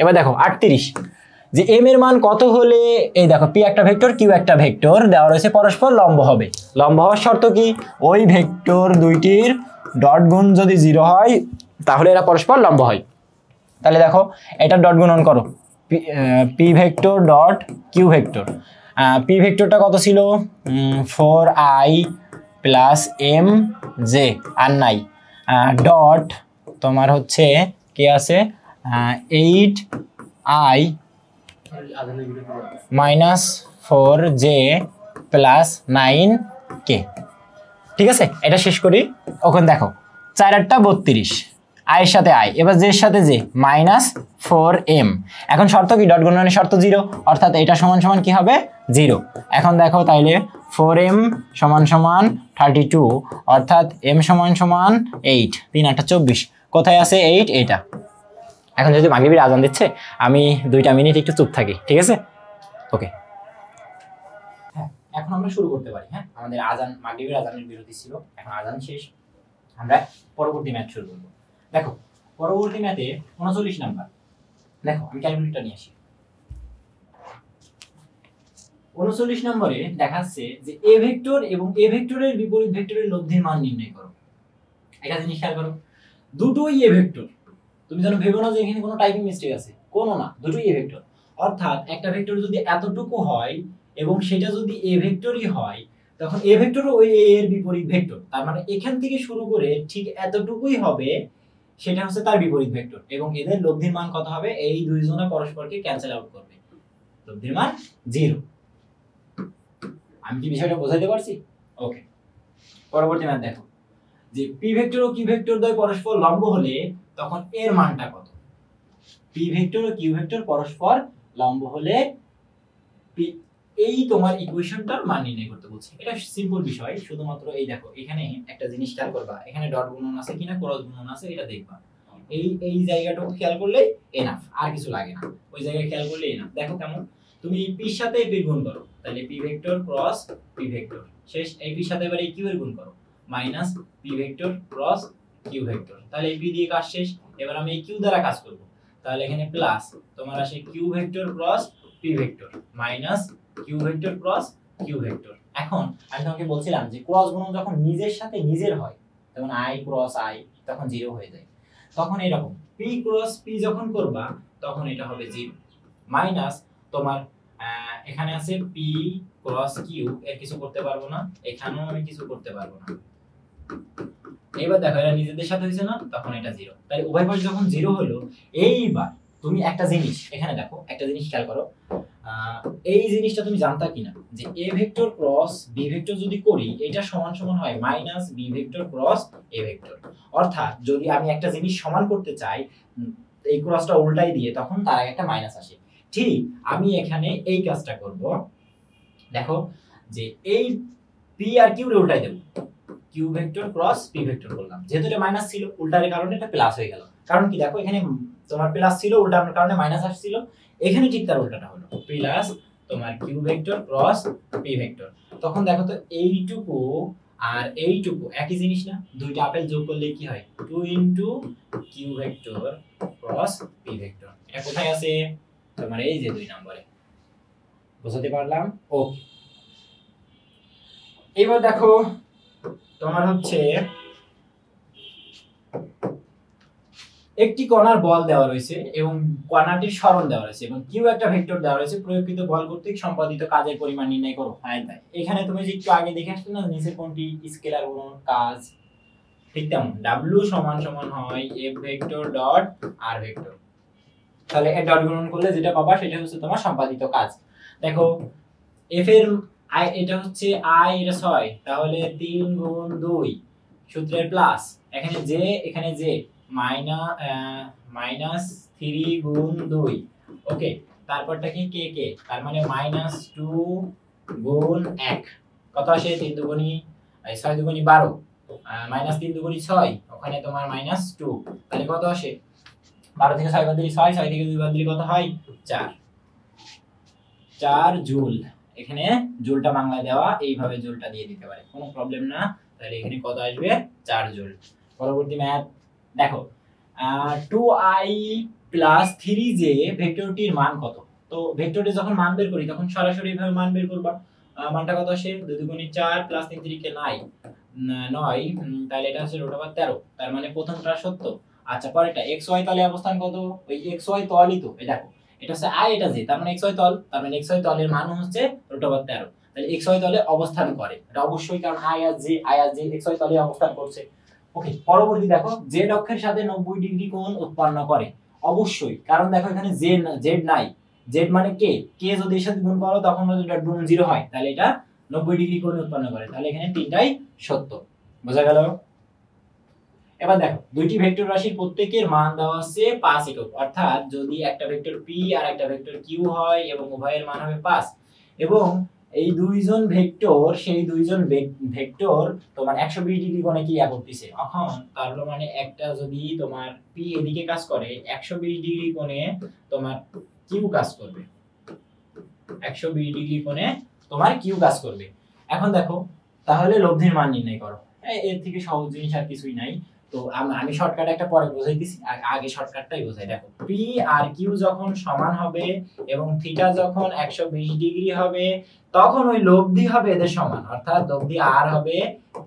এবার দেখো 38, যে এম এর মান কত হলে, এই দেখো পি একটা ভেক্টর কিউ একটা ভেক্টর দেওয়া রয়েছে পরস্পর লম্ব হবে। লম্ব হওয়ার শর্ত কি? ওই ভেক্টর দুইটির ডট গুণ যদি 0 হয় তাহলে এরা পরস্পর লম্ব হয়। তাহলে দেখো এটা ডট গুণন করো, p vector dot Q vector. P ভেক্টরটা কত ছিল? 4i plus M J R নাই, ডট তোমার হচ্ছে কে আছে 8i minus 4j plus 9k। ঠিক আছে, এটা শেষ করি। ওখানে দেখো 4 8 32, আয়ের সাথে আই, এবার জের সাথে জে মাইনাস 4m। এখন শর্ত কি? ডট গুণনের শর্ত 0, অর্থাৎ এটা সমান সমান কি হবে? 0। এখন দেখো তাইলে 4m সমান সমান 32 অর্থাৎ m সমান সমান 8 3 8 24 কোথায় আছে 8 এটা এখন যদি মাগরিবের আজান দিচ্ছে আমি 2টা মিনিট একটু চুপ থাকি ঠিক আছে ওকে হ্যাঁ এখন আমরা শুরু করতে পারি হ্যাঁ আমাদের আজান মাগরিবের আজানের বিরতি ছিল এখন আজান শেষ আমরা পরবর্তী ম্যাথ শুরু করব দেখো পরবর্তী ম্যাথে 39 নাম্বার দেখো আমি ক্যালকুলেটর নিয়ে আসি 39 নম্বরে দেখাচ্ছে যে a ভেক্টর এবং a ভেক্টরের বিপরীত ভেক্টরের লব্ধির মান নির্ণয় করো একটা জিনিস খেয়াল করো দুটোই a ভেক্টর তুমি জানো ভেবো না যে এখানে কোনো টাইপিং মিস্টেক আছে কোনো না দুটোই a ভেক্টর অর্থাৎ একটা ভেক্টর যদি এতটুকু হয় এবং সেটা যদি a ভেক্টরই হয় তখন a ভেক্টর ওই a এর বিপরীত ভেক্টর তার মানে এখান থেকে শুরু করে ঠিক এতটুকুই হবে সেটা হচ্ছে তার বিপরীত ভেক্টর এবং এদের লব্ধির মান কত হবে এই দুইজনা পরস্পরকে ক্যান্সেল আউট করবে লব্ধির মান 0 আমি কি বিষয়টা বোঝাতে পারছি ওকে পরবর্তী ম্যাথ দেখো যে p ভেক্টর ও q ভেক্টর দ্বয় পরস্পর লম্ব হলে তখন এর মানটা কত p ভেক্টর ও q ভেক্টর পরস্পর লম্ব হলে এই তোমার ইকুয়েশনটার মান নির্ণয় করতে বলছি এটা সিম্পল বিষয় শুধুমাত্র এই দেখো এখানে একটা জিনিস খেয়াল করবা এখানে ডট গুণন আছে কিনা ক্রস গুণন আছে এটা দেখবা এই জায়গাটাও খেয়াল করলে এনাফ আর কিছু লাগে না ওই জায়গায় খেয়াল করলে এনাফ দেখো কেমন তুমি p এর সাথে p গুণ করো তাহলে p vector cross p vector শেষ এই p এর সাথে এবারে q এর গুণ করো minus p vector cross q vector তাহলে এই p দিয়ে কাজ শেষ এবার আমি এই q দ্বারা কাজ করব তাহলে এখানে প্লাস তোমার আসে q vector cross p vector minus q vector cross q vector এখন আমি তোমাকে বলছিলাম যে ক্রস গুণন যখন নিজের সাথে নিজের হয় তখন i ক্রস i তখন 0 হয়ে যায় তখন এরকম p ক্রস p যখন করবা তখন এটা হবে 0 মাইনাস তোমার এখানে আছে p ক্রস q এর কিছু করতে পারবো না এখানেও আমি কিছু করতে পারবো না এবার দেখো এরা নিজেদের সাথে হইছে না তখন এটা 0 তাই উভয় পাশ যখন 0 হলো এইবার তুমি একটা জিনিস এখানে দেখো একটা জিনিস খেয়াল করো এই জিনিসটা তুমি জানতা কিনা যে a vector cross b vector যদি করি এটা সমান সমান হয় minus b vector cross a vector অর্থাৎ যদি আমি একটা জিনিস সমান করতে চাই এই ক্রসটা উল্টাই দিয়ে তখন তার আগে একটা মাইনাস আসে ঠিক আমি এখানে এই কাজটা করব দেখো যে এই p আর q রে উল্টাই দেব q vector cross p vector করলাম যেহেতু এটা মাইনাস ছিল উল্টার কারণে এটা প্লাস হয়ে গেল কারণ কি দেখো এখানে তোমার প্লাস ছিল উল্টার কারণে মাইনাস আসছিল এখানে ঠিক তার উল্টাটা হলো প্লাস তোমার q vector cross p vector তখন দেখো তো এইটুকু আর এইটুকু একই জিনিস না দুইটা আপেল যোগ করলে কি হয় 2 q vector cross p vector এটা কোথায় আছে তোমার এই যে 2 নম্বরে বুঝতে পারলাম ওকে এবার দেখো তোমার হচ্ছে একটি কণার বল দেওয়া রয়েছে এবং কণাটির সরণ দেওয়া রয়েছে এবং কিউ একটা ভেক্টর দেওয়া রয়েছে প্রয়োগকৃত বল কর্তৃক সম্পাদিত কাজের পরিমাণ নির্ণয় করো হ্যাঁ তাই এখানে তুমি যে একটু আগে দেখে আসলে না নিচে কোনটি স্কেলার গুণন কাজ ঠিক তেমন w সমান সমান হয় f vector dot r vector তাহলে এর ডট গুণন করলে যেটা পাবা সেটা হচ্ছে তোমার সম্পাদিত কাজ দেখো f এর i এটা হচ্ছে i এটা 6 তাহলে 3 গুণ 2 সূত্রের প্লাস এখানে j মাইনাস 3 গুণ 2 ওকে তারপরটা কি কে কে তার মানে -2 গুণ 1 কত আসে 3 দুগুণী 6 দুগুণী 12 -3 দুগুণী 6 ওখানে তোমার -2 তাহলে কত আসে 12 থেকে 6 বাদ দিলে 6 6 থেকে 2 বাদ দিলে কত হয় 4 জুল এখানে জুলটা বাংলায় দেওয়া এইভাবে জুলটা দিয়ে দিতে পারে কোনো প্রবলেম না তাহলে এখানে কত আসবে 4 জুল পরবর্তী ম্যাথ দেখো 2i + 3j ভেক্টরটির মান কত তো ভেক্টরটি যখন মান বের করি তখন সরাসরি ভাবে মান বের করবা মানটা কত আসে 2 দুগুণী 4 + 3 3 কে 9 তাহলে এটা হচ্ছে √13 তার মানে প্রথমটা সত্য আচ্ছা পরেরটা xy তলে অবস্থান কত ওই xy তলই তো এই দেখো এটা হচ্ছে i এটা j তার মানে xy তল তার মানে xy তলের মান হচ্ছে √13 তাহলে xy তলে অবস্থান করে এটা অবশ্যই কারণ i আর j xy তলে অবস্থান করছে ওকে পরবর্তী দেখো z অক্ষের সাথে 90 ডিগ্রি কোণ উৎপন্ন করে অবশ্যই কারণ দেখো এখানে z নাই z মানে k যদি এর সাথে গুণ করো তখন এটা গুণ 0 হয় তাহলে এটা 90 ডিগ্রি কোণ উৎপন্ন করে তাহলে এখানে তিনটাই সত্য বোঝা গেল এবার দেখো দুইটি ভেক্টর রাশির প্রত্যেকের মান দেওয়া আছে 5 একক অর্থাৎ যদি একটা ভেক্টর p আর একটা ভেক্টর q হয় এবং উভয়ের মান হবে 5 এবং এই দুইজন ভেক্টর, সেই দুইজন ভেক্টর তোমার 120 ডিগ্রি কোণে ক্রিয়া করতেছে। এখন তার মানে একটা যদি তোমার পি এদিকে কাজ করে 120 ডিগ্রি কোণে তোমার কিউ কাজ করবে, 120 ডিগ্রি কোণে তোমার কিউ কাজ করবে। এখন দেখো তাহলে লব্ধির মান নির্ণয় করো। এর থেকে সহজ জিনিস আর কিছুই নাই। তো আমি শর্টকাট একটা পরে বোঝাই দিছি, আগে শর্টকাটটাই বোঝাই। দেখো পি আর কিউ যখন সমান হবে এবং থিটা যখন 120 ডিগ্রি হবে তখন ওই লব্ধি হবে এদের সমান, অর্থাৎ লব্ধি আর হবে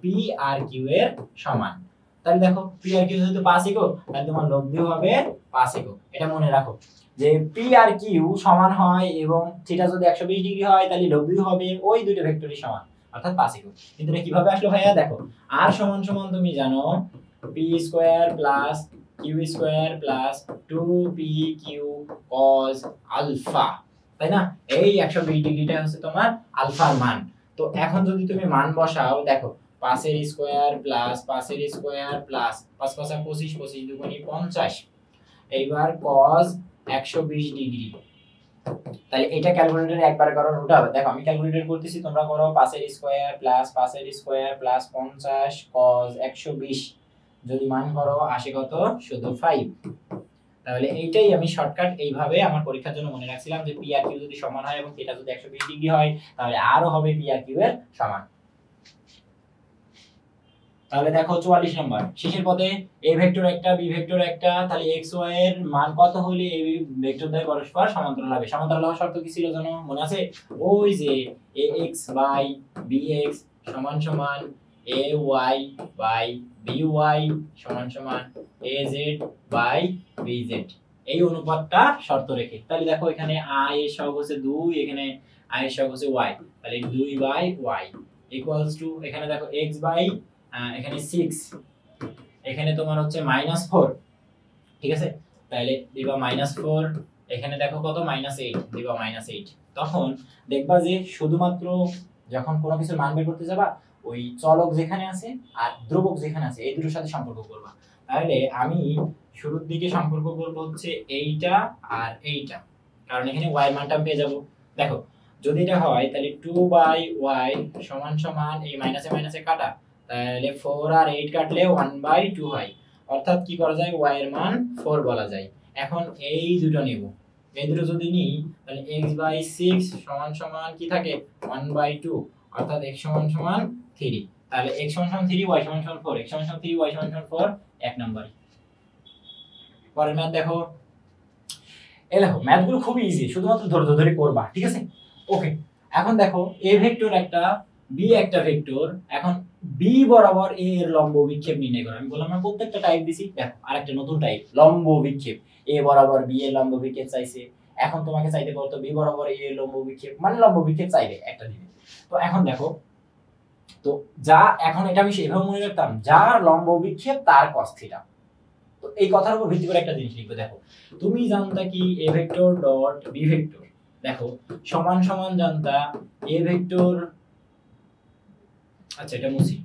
পি আর কিউ এর সমান। তাহলে দেখো পি আর কিউ যেহেতু 5 একক, তাহলে তোমার লব্ধিও হবে 5 একক। এটা মনে রাখো যে পি আর কিউ সমান হয় এবং থিটা যদি 120 ডিগ্রি হয় তাহলে লব্ধিও হবে ওই দুটো ভেক্টরই সমান, অর্থাৎ 5 একক। কিন্তু এটা কিভাবে আসলো ভাইয়া? দেখো আর সমান সমান তুমি জানো P square plus Q square plus 2pq cos alpha, তাই না? এই 120 ডিগ্রিটা হচ্ছে তোমার আলফার মান। তো এখন যদি তুমি মান বসাও, দেখো 5 এর স্কয়ার প্লাস 5 এর স্কয়ার প্লাস 5 5 25 25 দুগুণী 50, এইবার cos 120 ডিগ্রি। তাহলে এটা ক্যালকুলেটরে একবার করো, রুট হবে। দেখো আমি ক্যালকুলেটর করতেছি, তোমরা করো 5 এর স্কয়ার প্লাস 5 এর স্কয়ার প্লাস 50 cos 120, যদি মান করো আসে কত? শুধু 5। তাহলে এইটাই আমি শর্টকাট এইভাবে আমার পরীক্ষার জন্য মনে রাখছিলাম যে পি আর কিউ যদি সমান হয় এবং থিটা যদি 120 ডিগ্রি হয় তাহলে আরও হবে পি আর কিউ এর সমান। তাহলে দেখো 44 নম্বর শেষের পথে এ ভেক্টর একটা বি ভেক্টর একটা, তাহলে এক্স ওয়াই এর মান কত হলে এই ভেক্টর দ্বয় পরস্পর সমান্তরাল হবে? সমান্তরাল হওয়ার শর্ত কি ছিল জানো? মনে আছে? ওই যে A X by B X সমান সমান A Y by B Y সমান সমান A Z by B Z, এই অনুপাতটা শর্ত রেখে। তাহলে দেখো এখানে আই এর সহগ হচ্ছে 2, এখানে আই এর সহগ হচ্ছে ওয়াই, তাহলে 2 বাই ওয়াই ইকুয়ালস টু এখানে দেখো এক্স বাই এখানে 6, এখানে তোমার হচ্ছে -4, ঠিক আছে? তাহলে দিবা -4, এখানে দেখো কত -8, দিবা -8। তখন দেখবা যে শুধুমাত্র যখন কোনো কিছুর মান বের করতে যাবা ওই চলক যেখানে আছে আর ধ্রুবক যেখানে আছে এই দুটোর সাথে সম্পর্ক করবা। তাহলে আমি শুরুর দিকে সম্পর্ক করব হচ্ছে এইটা আর এইটা, কারণ এখানে y এর মানটা পেয়ে যাব। দেখো যদি এটা হয় তাহলে 2/y সমান সমান এই মাইনাসে মাইনাসে কাটা, তাহলে 4 আর 8 কাটলে 1/2 হয়, অর্থাৎ কি করা যায়? y এর মান 4 বলা যায়। এখন এই দুটো নেব, এই দুটো যদি নিই তাহলে x/6 সমান সমান কি থাকে? 1/2, অর্থাৎ x সমান সমান 3। তাহলে x সমান সমান 3, y সমান সমান 4, x সমান সমান 3, y সমান সমান 4, এক নাম্বার। পরের ম্যাথ দেখো, এই দেখো ম্যাথগুলো খুবই ইজি, শুধুমাত্র ধৈর্য ধরে করবা, ঠিক আছে? ওকে, এখন দেখো a ভেক্টর একটা b একটা ভেক্টর, এখন b বরাবর a এর লম্ব বিক্ষেপ নির্ণয় করো। আমি বললাম না প্রত্যেকটা টাইপ দিছি, দেখো আরেকটা নতুন টাইপ লম্ব বিক্ষেপ। a বরাবর b এর লম্ব বিক্ষেপ চাইছে, এখন তোমাকে চাইতে বলতো b বরাবর a এর লম্ব বিক্ষেপ, মানে লম্ব বিক্ষেপ চাইবে একটা দিবে। তো এখন দেখো, তো যা এখন এটা আমি সেইভাবে মনে রাখতাম যার লম্ব বিক্ষেপ তার cos থিটা। তো এই কথার উপর ভিত্তি করে একটা জিনিস লিখবো। দেখো তুমি জানতা কি a vector dot b vector, দেখো সমান সমান জানতা a ভেক্টর, আচ্ছা এটা মুছি,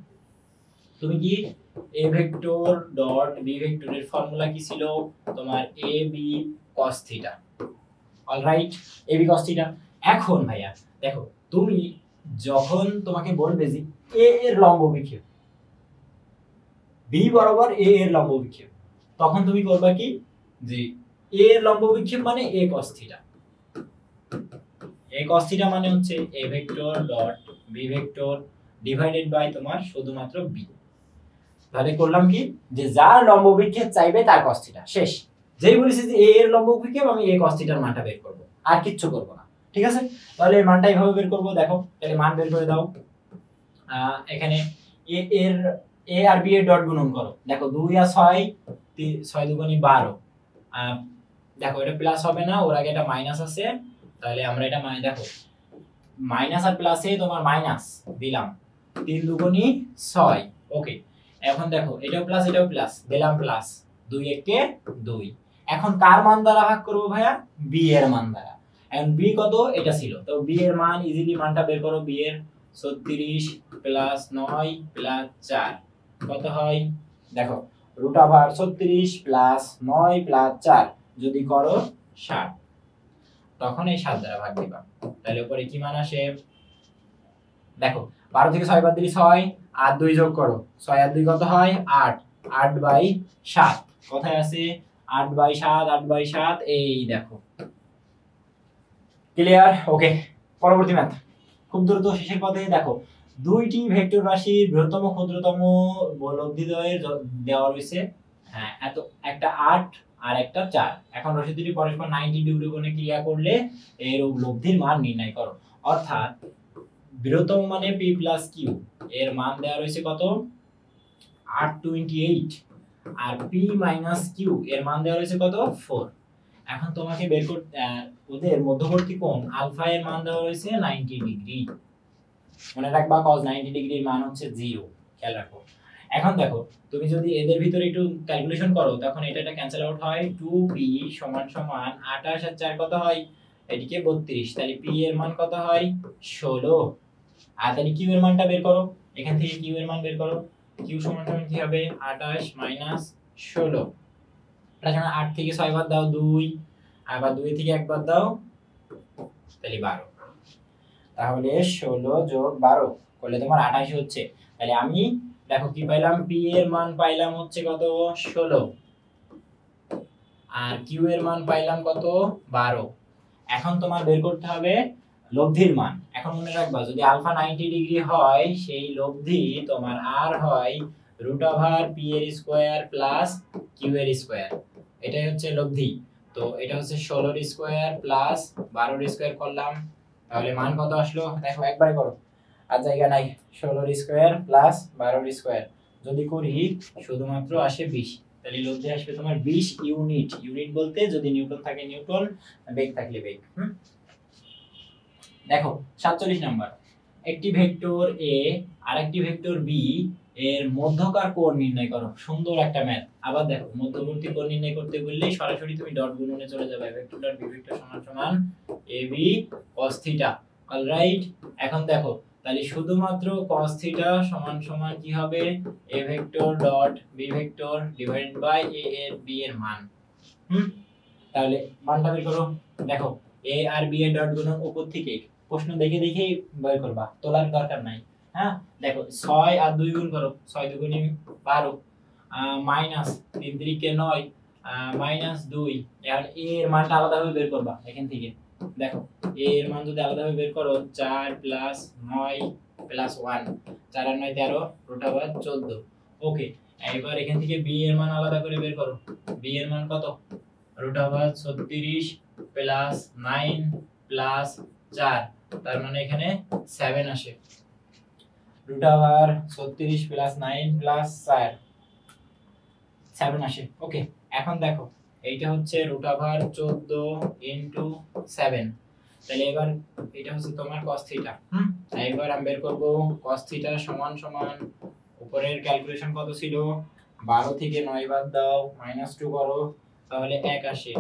তুমি কি a ভেক্টর ডট b ভেক্টরের ফর্মুলা কি ছিল তোমার ab cos theta, alright, ab cos theta. এখন ভাইয়া দেখো তুমি যখন তোমাকে বলবে যে a এর লম্ব বিক্ষেপ, b বরাবর a এর লম্ব বিক্ষেপ, তখন তুমি করবা কি যে a এর লম্ব বিক্ষেপ মানে a cos theta, a cos theta মানে হচ্ছে a vector dot b vector divided by তোমার শুধুমাত্র b। তাহলে করলাম কি যে যার লম্ব বিক্ষেপ চাইবে তার cos থিটা, শেষ। যেই বলেছি যে a এর লম্ব বিক্ষেপ আমি a cos থিটার মানটা বের করব, আর কিচ্ছু করব না, ঠিক আছে? তাহলে এর মানটা এইভাবে বের করব। দেখো তাহলে মান বের করে দাও, এখানে a এর a আর b এর ডট গুণন করো। দেখো 2 আর 6, 6 দুগুণী 12, দেখো এটা প্লাস হবে না, ওর আগে এটা মাইনাস আছে, তাহলে আমরা এটা দেখো মাইনাস আর প্লাসে তোমার মাইনাস দিলাম, 3 দুগুণী 6, ওকে। এখন দেখো এটাও প্লাস এটাও প্লাস, দিলাম প্লাস, 2 একে 2। এখন কার মান দ্বারা ভাগ করব ভাইয়া? b এর মান দ্বারা। এখন b কত? এটা ছিল, তো b এর মান ইজিলি মানটা বের করো। b এর 36 প্লাস 9 প্লাস 4 কত হয়? দেখো রুট ওভার 36 প্লাস 9 প্লাস 4 যদি করো 60, তখন এই 7 দ্বারা ভাগ দিবা, তাহলে উপরে কি মান আসে? দেখো 12 থেকে 6 বাদ দিলে 6 আর 2 যোগ করো, 6 আর 2 কত হয় 8, 8/7 কোথায় আছে 8/7, 8/7 এই দেখো। ক্লিয়ার? ওকে, পরবর্তী ম্যাথ খুব দ্রুত শেষের পথে। দেখো দুইটি ভেক্টর রাশির বৃহত্তম ক্ষুদ্রতম লব্ধিদ্বয়ের দেওয়া রয়েছে, হ্যাঁ এত একটা 8 আর একটা 4। এখন রাশি দুটি পরস্পর 90 ডিগ্রি কোণে ক্রিয়া করলে এর লব্ধির মান নির্ণয় করো। অর্থাৎ বৃহত্তম মানে p + q, এর মান দেওয়া রয়েছে কত 828, আর p - q এর মান দেওয়া রয়েছে কত 4। এখন তোমাকে বের করতে ওদের মধ্যবর্তী কোণ আলফা এর মান দেওয়া রয়েছে 90 ডিগ্রি। মনে রাখবা cos 90 ডিগ্রির মান হচ্ছে 0, খেয়াল রাখো। এখন দেখো তুমি যদি এদের ভিতরে একটু ক্যালকুলেশন করো তখন এটা ক্যান্সেল আউট হয়। 2p = 28 আর 4 কত হয় এদিকে 32, তাহলে p এর মান কত হয় 16। আর তাহলে q এর মানটা বের করো, এখান থেকে q এর মান বের করো। q = কি হবে 28 - 16। এটা যখন 8 থেকে 6 বাদ দাও 2, আবার 2 থেকে 1 বাদ দাও তাহলে 12। তাহলে 16 + 12 করলে তোমার 28 হচ্ছে। তাহলে আমি দেখো কি পাইলাম, p এর মান পাইলাম হচ্ছে কত 16, আর q এর মান পাইলাম কত 12। এখন তোমার বের করতে হবে লব্ধির মান। এখন মনে রাখবা যদি আলফা 90 ডিগ্রি হয় সেই লব্ধি তোমার আর হয় √p এর স্কয়ার প্লাস q এর স্কয়ার, এটাই হচ্ছে লব্ধি। তো এটা হচ্ছে 16 এর স্কয়ার প্লাস 12 এর স্কয়ার করলাম, তাহলে মান কত আসলো দেখো একবারে করো, আর জায়গা নাই। 16 এর স্কয়ার প্লাস 12 এর স্কয়ার যদি করি শুধুমাত্র আসে 20, তাহলে লব্ধি আসবে তোমার 20 ইউনিট। ইউনিট বলতে যদি নিউটন থাকে নিউটন, বেগ থাকলে বেগ। দেখো 47 নাম্বার, একটি ভেক্টর a আর একটি ভেক্টর b এর মধ্যকার কোণ নির্ণয় করো। সুন্দর একটা ম্যাথ। আবার দেখো মধ্যবর্তী কোণ নির্ণয় করতে বললেই সরাসরি তুমি ডট গুণনে চলে যাবে। ভেক্টর ডট বি ভেক্টর সমান ab cos θ। অলরাইট, এখন দেখো তাহলে শুধুমাত্র cos θ সমান কি হবে a vector dot b vector divided by a এর b এর মান। তাহলে মানটা বের করো। দেখো a আর b এর ডট গুণন উপর থেকে প্রশ্ন দেখে দেখেই বের করবা, তোলার দরকার নাই। হ্যাঁ দেখো 6 আর 2 গুণ করো, 6 2 গুণ 12 মাইনাস 3 3 9 মাইনাস 2। এখন a এর মানটা আলাদাভাবে বের করবা এখান থেকে। দেখো a এর মান যদি আলাদাভাবে বের করো 4 + 9 + 1, 4 আর 9 13 √14। ওকে, এবার এখান থেকে b এর মান আলাদা করে বের করো। b এর মান কত √36 + 9 + 4, তার মানে এখানে 7 আসে। √36 + 9 + 4 7 আসে। ওকে, এখন দেখো এইটা হচ্ছে √14 * 7, তাহলে এবার এটা হচ্ছে তোমার cos θ। এবার আমি বের করব cos θ সমান উপরের ক্যালকুলেশন কত ছিল 12 থেকে 9 বাদ দাও -2 করো, তাহলে 1 আসে।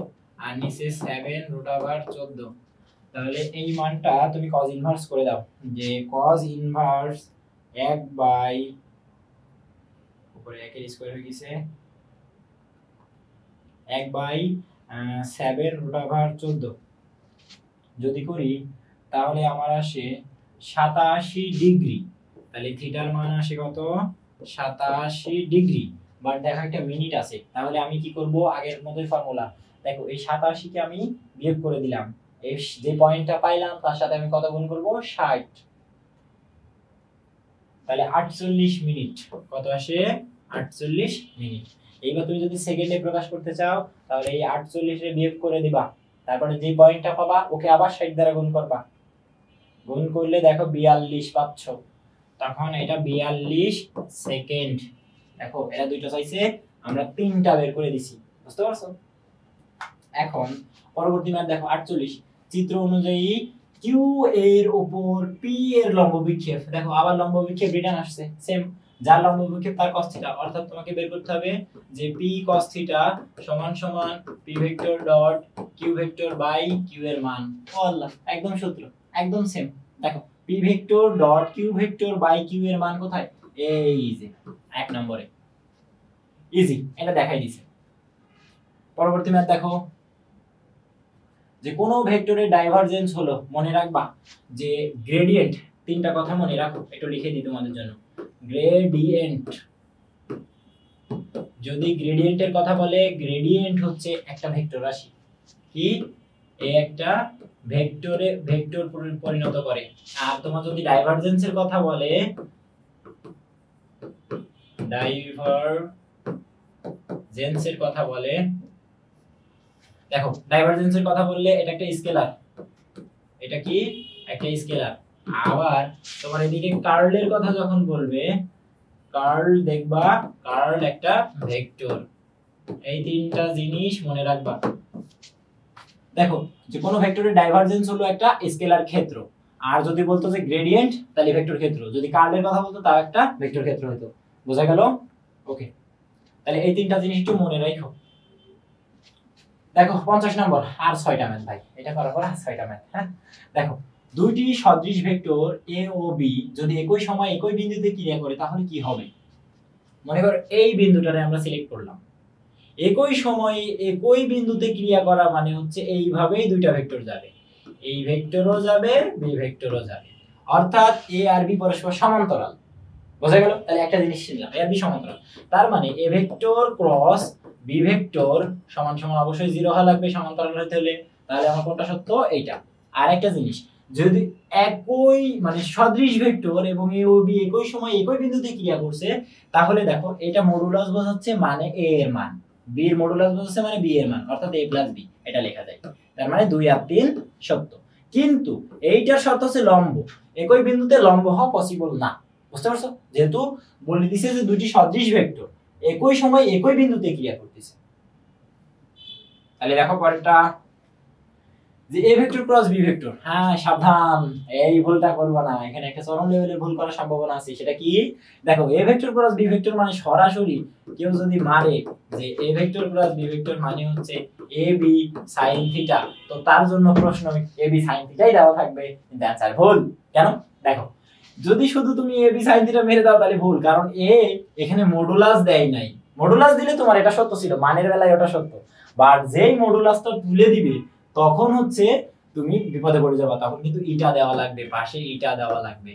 আর নিচে 7 √14, তাহলে এই মানটা তুমি cos ইনভার্স করে দাও, যে cos ইনভার্স 1 বাই উপরে 1 এর স্কয়ার হয়ে গেছে 1/7 √14 যদি করি তাহলে আমার আসে 87 ডিগ্রি। তাহলে থিটার মান আসে কত 87 ডিগ্রি। বাট দেখো একটা মিনিট আছে, তাহলে আমি কি করব আগের মতোই ফর্মুলা। দেখো এই 87 কে আমি বিয়োগ করে দিলাম, এই যে পয়েন্টটা পাইলাম তার সাথে আমি কত গুণ করব 60, তাহলে 48 মিনিট। কত আসে 48 মিনিট। এইবার তুমি যদি সেকেন্ডে প্রকাশ করতে চাও তাহলে এই 48 এর বিয়োগ করে দিবা, তারপরে যে পয়েন্টটা পাবা ওকে আবার 60 দ্বারা গুণ করবা, গুণ করলে দেখো 42 পাচ্ছ, তখন এটা 42 সেকেন্ড। দেখো এরা দুইটা চাইছে, আমরা তিনটা বের করে দিছি, বুঝতে পারছো? এখন পরবর্তী ম্যাথ দেখো 48, চিত্র অনুযায়ী q এর উপর p এর লম্ব বিক্ষেপ। দেখো আবার লম্ব বিক্ষেপ রিটার্ন আসছে, সেম যার লম্ব বিক্ষেপ তার cos θ। অর্থাৎ তোমাকে বের করতে হবে যে p cos θ সমান p vector dot q vector by q এর মান। ও আল্লাহ, একদম সূত্র, একদম সেম। দেখো p vector dot q vector by q এর মান কোথায়, এই যে 1 নম্বরে, ইজি, এটা দেখাই দিছে। পরবর্তী ম্যাথ দেখো, যে কোনো ভেক্টরের ডাইভারজেন্স হলো, মনে রাখবা যে গ্রেডিয়েন্ট তিনটা কথা মনে রাখো, একটু লিখে দিই তোমাদের জন্য। গ্রেডিয়েন্ট, যদি গ্রেডিয়েন্টের কথা বলে, গ্রেডিয়েন্ট হচ্ছে একটা ভেক্টর রাশি, কি এই একটা ভেক্টর পরিণত করে। আর তোমার যদি ডাইভারজেন্সের কথা বলে, ডাইভারজেন্সের কথা বলে, দেখো ডাইভারজেন্সের কথা বললে এটা একটা স্কেলার, এটা কি একটা স্কেলার। আবার তোমার এদিকে কার্লের কথা যখন বলবে, কার্ল দেখবা, কার্ল একটা ভেক্টর। এই তিনটা জিনিস মনে রাখবা। দেখো যে কোনো ভেক্টরের ডাইভারজেন্স হলো একটা স্কেলার ক্ষেত্র, আর যদি বলতো যে গ্রেডিয়েন্ট তাহলে ভেক্টর ক্ষেত্র, যদি কার্লের কথা বলতো তাও একটা ভেক্টর ক্ষেত্র হতো। বোঝা গেল? ওকে, তাহলে এই তিনটা জিনিস একটু মনে রাখো। দেখো 50 নম্বর, আর 6টা ম্যাথ ভাই, এটা করার পর আর 6টা ম্যাথ। হ্যাঁ দেখো, দুইটি সদৃশ ভেক্টর a ও b যদি একই সময় একই বিন্দুতে ক্রিয়া করে তাহলে কি হবে? মনে করো এই বিন্দুটারে আমরা সিলেক্ট করলাম, একই সময়ে একই বিন্দুতে ক্রিয়া করা মানে হচ্ছে এইভাবেই দুইটা ভেক্টর যাবে, এই ভেক্টরও যাবে, বি ভেক্টরও যাবে, অর্থাৎ a আর b পরস্পর সমান্তরাল। বোঝা গেল? তাহলে একটা জিনিস শিখলাম, a আর b সমান্তরাল, তার মানে a vector cross b vector সমান সমান অবশ্যই 0 হওয়া লাগবে সমান্তরাল হতে হলে। তাহলে আমার কোনটা সত্য? এইটা। আর একটা জিনিস, যদি একই মানে সদৃশ ভেক্টর এবং a ও b একই সময় একই বিন্দুতে ক্রিয়া করছে, তাহলে দেখো এটা মডুলাস বোঝাচ্ছে মানে a এর মান, b এর মডুলাস বোঝাচ্ছে মানে b এর মান, অর্থাৎ a + b, এটা লেখা যায়। তার মানে 2 আর 3 সত্য। কিন্তু এইটার শর্ত হচ্ছে লম্ব, একই বিন্দুতে লম্ব হওয়া পসিবল না। বুঝতে পারছো? যেহেতু বলে দিছে যে দুটি সদৃশ ভেক্টর একই সময় একই বিন্দুতে ক্রিয়া করতেছে। তাহলে দেখো পরেরটা, যে a vector cross b vector. হ্যাঁ সাবধান, এই ভুলটা করবা না, এখানে একটা চরম লেভেলের ভুল করার সম্ভাবনা আছে। সেটা কি? দেখো a vector cross b vector মানে সরাসরি কেউ যদি মারে যে a vector cross b vector মানে হচ্ছে ab sin θ, তো তার জন্য প্রশ্ন ab sin θ ই দেওয়া থাকবে, কিন্তু অ্যানসার ভুল। কেন? দেখো যদি শুধু তুমি ab sin θ মেরে দাও তাহলে ভুল, কারণ a এখানে মডুলাস দেয় নাই। মডুলাস দিলে তোমার এটা সত্য ছিল, মানের বেলায় ওটা সত্য, বাট যেই মডুলাসটা তুলে দিবে তখন হচ্ছে তুমি বিপদে পড়ে যাবে, তখন কিন্তু ইটা দেওয়া লাগবে, পাশে ইটা দেওয়া লাগবে।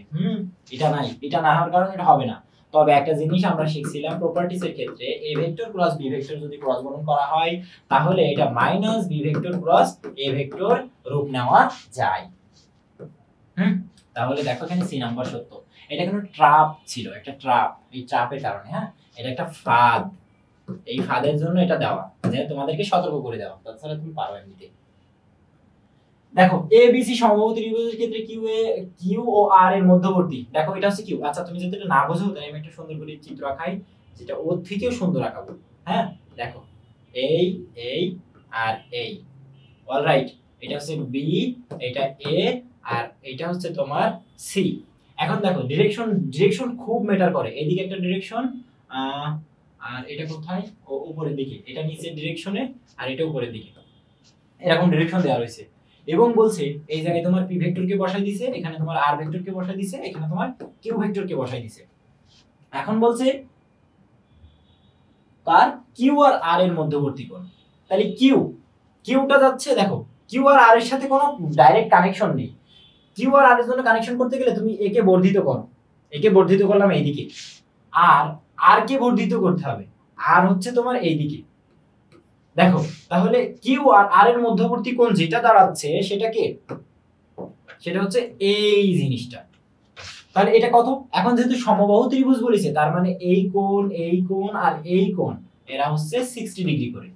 এটা নাই, এটা না হওয়ার কারণে এটা হবে না। তবে একটা জিনিস আমরা শিখছিলাম প্রপার্টিসের ক্ষেত্রে, a vector cross b vector যদি ক্রস গুণন করা হয় তাহলে এটা minus b vector cross a vector রূপ নেওয়া যায়। তাহলে দেখো এখানে সি নাম্বার সত্য। এটা কোনো ট্র্যাপ ছিল, একটা ট্র্যাপ, এই ট্র্যাপের কারণে, হ্যাঁ এটা একটা ফাঁদ, এই ফাঁদের জন্য এটা দেওয়া, যে তোমাদেরকে সতর্ক করে দেওয়া, তাছাড়া তুমি পারো এমনিতে। দেখো এ বি সি সমবাহু ত্রিভুজের ক্ষেত্রে কিউ ও আর এর মধ্যবর্তী, দেখো এটা হচ্ছে কিউ। আচ্ছা তুমি যদি এটা না বোঝো তাহলে আমি একটা সুন্দর করে চিত্র আঁকাই, যেটা ওর থেকেও সুন্দর আঁকাবো। হ্যাঁ দেখো এই আর এই, অলরাইট, এটা হচ্ছে বি, এটা এ, আর এটা হচ্ছে তোমার সি। এখন দেখো ডিরেকশন খুব ম্যাটার করে। এদিকে একটা ডিরেকশন, আর এটা কোথায়? ও উপরের দিকে, এটা নিচের ডিরেকশনে, আর এটা উপরের দিকে, এরকম ডিরেকশন দেওয়া রয়েছে। এবং বলছে এই জায়গায় তোমার পি ভেক্টরকে বসাই দিয়েছে, এখানে তোমার আর ভেক্টরকে বসাই দিয়েছে, এখানে তোমার কিউ ভেক্টরকে বসাই দিয়েছে। এখন বলছে কার? কিউ আর আর এর মধ্যবর্তী কোণ। তাহলে কিউটা যাচ্ছে, দেখো কিউ আর আর এর সাথে কোনো ডাইরেক্ট কানেকশন নেই। কিউ আর আর এর জন্য কানেকশন করতে গেলে তুমি একে বর্ধিত করো, একে বর্ধিত করলাম এইদিকে, আর আর কে বর্ধিত করতে হবে, আর হচ্ছে তোমার এইদিকে। দেখো তাহলে কিউ আর আর এর মধ্যবর্তী কোণ যেটা দাঁড়াচ্ছে সেটা কে? সেটা হচ্ছে এই জিনিসটা। তাহলে এটা কত? এখন যেহেতু সমবাহু ত্রিভুজ বলেছে, তার মানে এই কোণ আর এই কোণ এরা হচ্ছে 60 ডিগ্রি করে।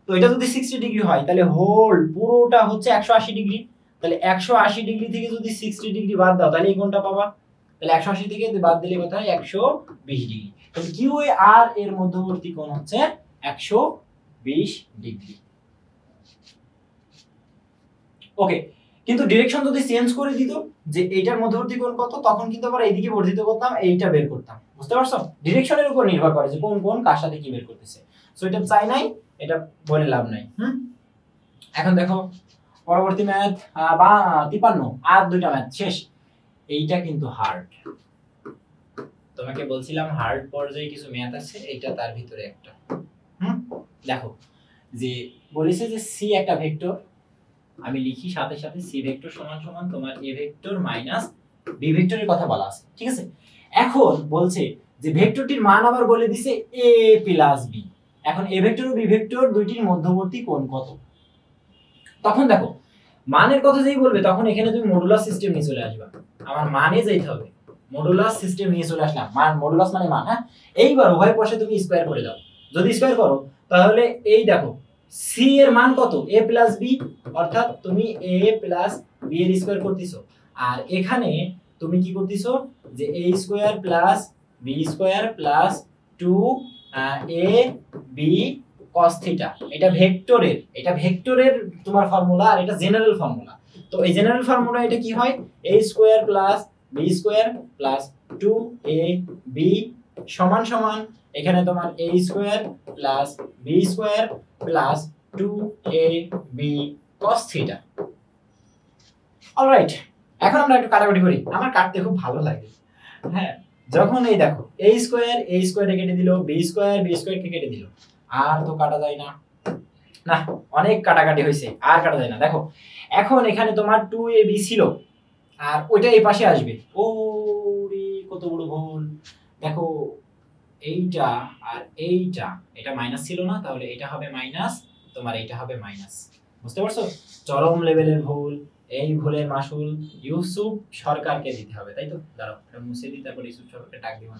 তো এটা যদি 60 ডিগ্রি হয় তাহলে হোল পুরোটা হচ্ছে 180 ডিগ্রি। তাহলে 180 ডিগ্রি থেকে যদি 60 ডিগ্রি বাদ দাও তাহলে এই কোণটা পাবা। তাহলে 180 থেকে বাদ দিলে কত হয়? 120 ডিগ্রি। তাহলে কিউ আর এর মধ্যবর্তী কোণ হচ্ছে 120 ডিগ্রি। ওকে, কিন্তু ডিরেকশন যদি চেঞ্জ করে দিত যে এইটার মধ্যবর্তী কোণ কত, তখন কিন্তু আবার এইদিকে বর্ধিত করতাম, এইটা বের করতাম। বুঝতে পারছো? ডিরেকশনের উপর নির্ভর করে যে কোন কার সাথে কি বের করতেছে। সো এটা চাই নাই, এটা বলে লাভ নাই। এখন দেখো পরবর্তী ম্যাথ 53, আর দুইটা ম্যাথ শেষ। এইটা কিন্তু হার্ড, তোমাকে বলছিলাম হার্ড পর্যায়ে কিছু ম্যাথ আছে, এইটা তার ভিতরে একটা। দেখো যে বলেছে যে সি একটা ভেক্টর, আমি লিখি সাথে সাথে সি ভেক্টর সমান সমান তোমার এ ভেক্টর মাইনাস বি ভেক্টরের কথা বলা আছে, ঠিক আছে। এখন বলছে যে ভেক্টরটির মান আবার বলে দিছে a প্লাস বি। এখন এ ভেক্টর ও বি ভেক্টর দুইটির মধ্যবর্তী কোণ কত। তখন দেখো মানের কথা যেই বলবে তখন এখানে তুমি মডুলাস সিস্টেম নিয়ে চলে আসবা। আমার মানে যাইতে হবে, মডুলাস সিস্টেম নিয়ে চলে আসলাম। মান মডুলাস মানে মান, হ্যাঁ। এইবার উভয় পাশে তুমি স্কয়ার করে দাও। যদি স্কয়ার করো তাহলে এই দেখো সি এর মান কত, a প্লাস বি, অর্থাৎ তুমি a প্লাস বি এর স্কয়ার করতেছো। আর এখানে তুমি কি করতেছো যে a square plus B square plus 2ab cos theta. এটা ভেক্টরের তোমার ফর্মুলা, আর এটা জেনারেল ফর্মুলা। তো এই জেনারেল ফর্মুলা এটা কি হয়, a square plus B square plus 2ab সমান সমান এখানে তোমার a square plus B square plus 2ab cos theta. Alright, এখন আমরা একটু কাটাকুটি করি, আমার কাটতে খুব ভালো লাগে। হ্যাঁ, যখন এই দেখো a স্কয়ার কেটে দিল, বি স্কয়ার কে কেটে দিল, আর তো কাটা যায় না, না অনেক কাটাকাটি হয়েছে, আর কাটা যায় না। দেখো এখন এখানে তোমার 2ab ছিল, আর ওইটা এই পাশে আসবে। ও রে কত বড় ভুল! দেখো এইটা আর এইটা, এটা মাইনাস ছিল না, তাহলে এটা হবে মাইনাস, তোমার এইটা হবে মাইনাস। বুঝতে পারছো? চরম লেভেলের ভুল। এই ভুলের মাসুল ইউসুফ সরকারকে দিতে হবে, তাই তো? দাঁড়াও এটা মুছে দিই, তারপর ইউসুফ সরকারকে ডাক দিব।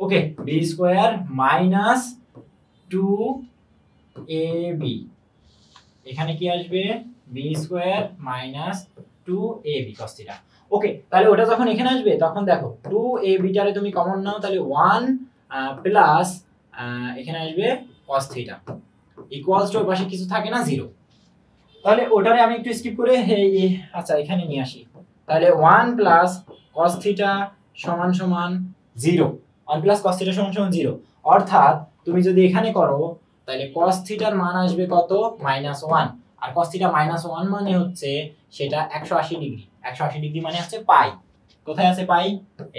ওকে, বি স্কয়ার মাইনাস 2ab, এখানে কি আসবে, b square minus 2ab cos theta. Okay, তাহলে ওটা যখন এখানে আসবে তখন দেখো 2ab টারে তুমি কমন নাও, তাহলে 1 প্লাস এখানে আসবে cos থিটা ইকুয়ালস টু ওই পাশে কিছু থাকে না, 0। তাহলে ওটারে আমি একটু স্কিপ করে আচ্ছা এখানে নিয়ে আসি। তাহলে 1 প্লাস cos থিটা সমান সমান 0, 1 প্লাস cos থিটা সমান সমান 0, অর্থাৎ তুমি যদি এখানে করো তাহলে cos থিটার মান আসবে কত, -1। আর cos থিটা -1 মানে হচ্ছে সেটা 180 ডিগ্রি। 180 ডিগ্রি মানে হচ্ছে পাই। কোথায় আছে পাই?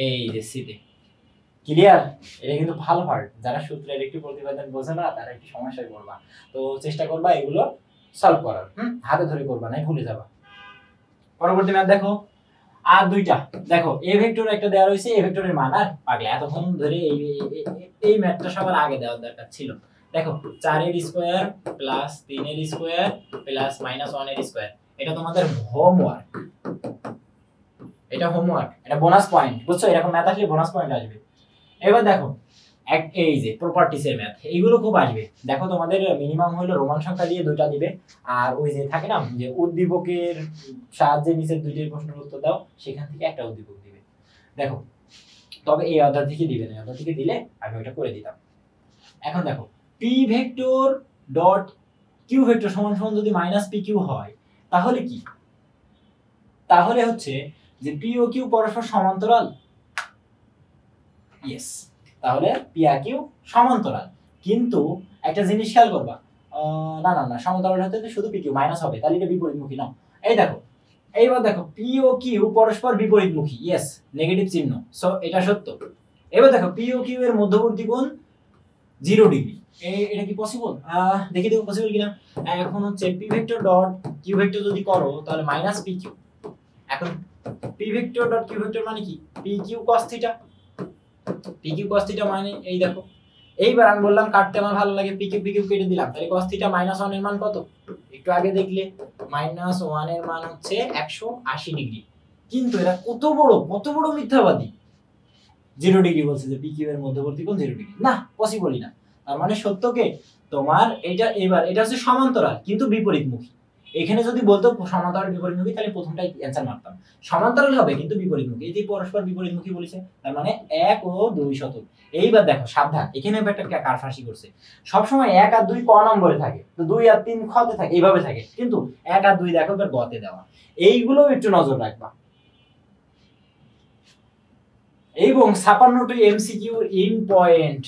এই যে সিতে। ক্লিয়ার? এটা কিন্তু ভালো পার্ট। যারা সূত্রের একটু প্রতিবেদন বোঝে না তারা একটু সমস্যায় পড়বা। তো চেষ্টা করবা এগুলো সলভ করার, হাতে ধরে করবা না, ভুলে যাবা। পরবর্তী ম্যাথ দেখো, আর দুইটা দেখো, এ ভেক্টর একটা দেওয়া রয়েছে, এ ভেক্টরের মান, আর পাগলা এতক্ষণ ধরে এই ম্যাথটা সবার আগে দেওয়ার দরকার ছিল। দেখো 4 এর স্কয়ার প্লাস 3 এর স্কয়ার প্লাস -1 এর স্কয়ার, এটা তোমাদের হোমওয়ার্ক। এটা হোমওয়ার্ক, এটা বোনাস পয়েন্ট, বুঝছো? এরকম ম্যাথ আসলে বোনাস পয়েন্ট আসবে। এবার দেখো এই যে প্রপার্টিসের ম্যাথ, এইগুলো খুব আসবে। দেখো তোমাদের মিনিমাম হলো রোমান সংখ্যা দিয়ে দুইটা দিবে, আর ওই যে থাকে না যে উদ্দীপকের সাহায্যে নিচের দুইটির প্রশ্নের উত্তর দাও, সেখান থেকে একটা উদ্দীপক দিবে। দেখো তবে এই অধ্যায় থেকে দিবে না, অধ্যায় থেকে দিলে আমি ওটা করে দিতাম। এখন দেখো P vector dot Q vector সমান সমান যদি মাইনাস পি কিউ হয় তাহলে কি? তাহলে হচ্ছে যে পি ও কিউ পরস্পর সমান্তরাল। ইয়েস, তাহলে পি আর কিউ সমান্তরাল। কিন্তু একটা জিনিস খেয়াল করবা, না না না, সমান্তরাল হতে শুধু পি কিউ মাইনাস হবে, তাহলে এটা বিপরীতমুখী না। এই দেখো, এইবার দেখো পি ও কিউ পরস্পর বিপরীতমুখী, ইয়েস, নেগেটিভ চিহ্ন, সো এটা সত্য। এবার দেখো পি ও কিউ এর মধ্যবর্তী কোণ 0 ডিগ্রি, এটা কি পসিবল? দেখি দেখো পসিবল কিনা। এখন হচ্ছে P vector dot Q vector যদি করো তাহলে মাইনাস পি কিউ। এখন P vector dot Q vector মানে কি? P Q cos theta. P Q cos theta মানে এই দেখো, এইবার আমি বললাম কাটতে আমার ভালো লাগে, পি কিউ কেটে দিলাম, তাহলে cos থিটা -1 এর মান কত? একটু আগে দেখলে -1 এর মান হচ্ছে 180 ডিগ্রি। কিন্তু এরা কত বড় মিথ্যাবাদী। 0 ডিগ্রি বলছে যে পি কিউ এর মধ্যবর্তী কোণ 0 ডিগ্রি, না পসিবলই না। তার মানে সত্যকে তোমার এইটা, এবার এটা হচ্ছে সমান্তরাল কিন্তু বিপরীতমুখী। এখানে যদি বলতো সমান্তরাল বিপরীতমুখী তাহলে প্রথমটাই অ্যানসার মারতাম। সমান্তরাল হবে কিন্তু বিপরীতমুখী, এই যে পরস্পর বিপরীতমুখী বলেছে, তার মানে 1 ও 2 শতক। এইবার দেখো সাবধান, এখানে একটা কারফাঁসি করছে। সবসময় 1 আর 2 ক নম্বরে থাকে, তো 2 আর 3 খতে থাকে, এইভাবে থাকে, কিন্তু 1 আর 2 দেখো এবার গতে দেওয়া। এইগুলো একটু নজর রাখবা। এবং 56টি এমসিকিউ ইন পয়েন্ট,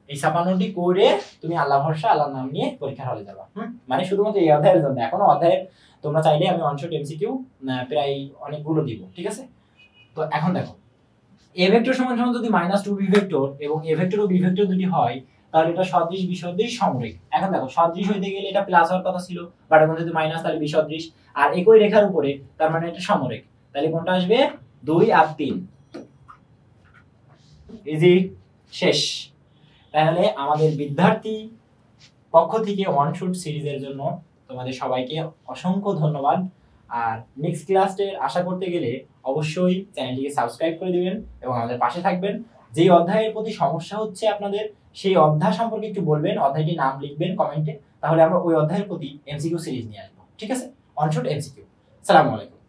এই 56টি করে তুমি আল্লাহ ভরসা, আল্লাহর নাম নিয়ে পরীক্ষার হলে যাবা। মানে শুধুমাত্র এই অধ্যায়ের জন্য, এখনো অধ্যায়ের তোমরা চাইলে আমি অনশট এমসিকিউ প্রায় অনেকগুলো দিব, ঠিক আছে? তো এখন দেখো এ ভেক্টর সমান সমান যদি -2 বি ভেক্টর এবং এ ভেক্টর ও বি ভেক্টর দুটি হয়, তাহলে এটা সদৃশ বিসদৃশ সমরেখ। এখন দেখো সদৃশ হইতে গেলে এটা প্লাস হওয়ার কথা ছিল, বাট এখন যদি মাইনাস তাহলে বিসদৃশ, আর একই রেখার উপরে তার মানে এটা সমরেখ। তাহলে কোনটা আসবে 2 আর 3, ইজি, শেষ। তাহলে আমাদের বিদ্যার্থী পক্ষ থেকে ওয়ান শুট সিরিজের জন্য তোমাদের সবাইকে অসংখ্য ধন্যবাদ। আর নেক্সট ক্লাসের আশা করতে গেলে অবশ্যই চ্যানেলটিকে সাবস্ক্রাইব করে দিবেন এবং আমাদের পাশে থাকবেন। যেই অধ্যায়ের প্রতি সমস্যা হচ্ছে আপনাদের, সেই অধ্যায় সম্পর্কে একটু বলবেন, অধ্যায়টির নাম লিখবেন কমেন্টে, তাহলে আমরা ওই অধ্যায়ের প্রতি এমসিকিউ সিরিজ নিয়ে আসবো। ঠিক আছে, ওয়ান শুট এমসিকিউ। আসসালামু আলাইকুম।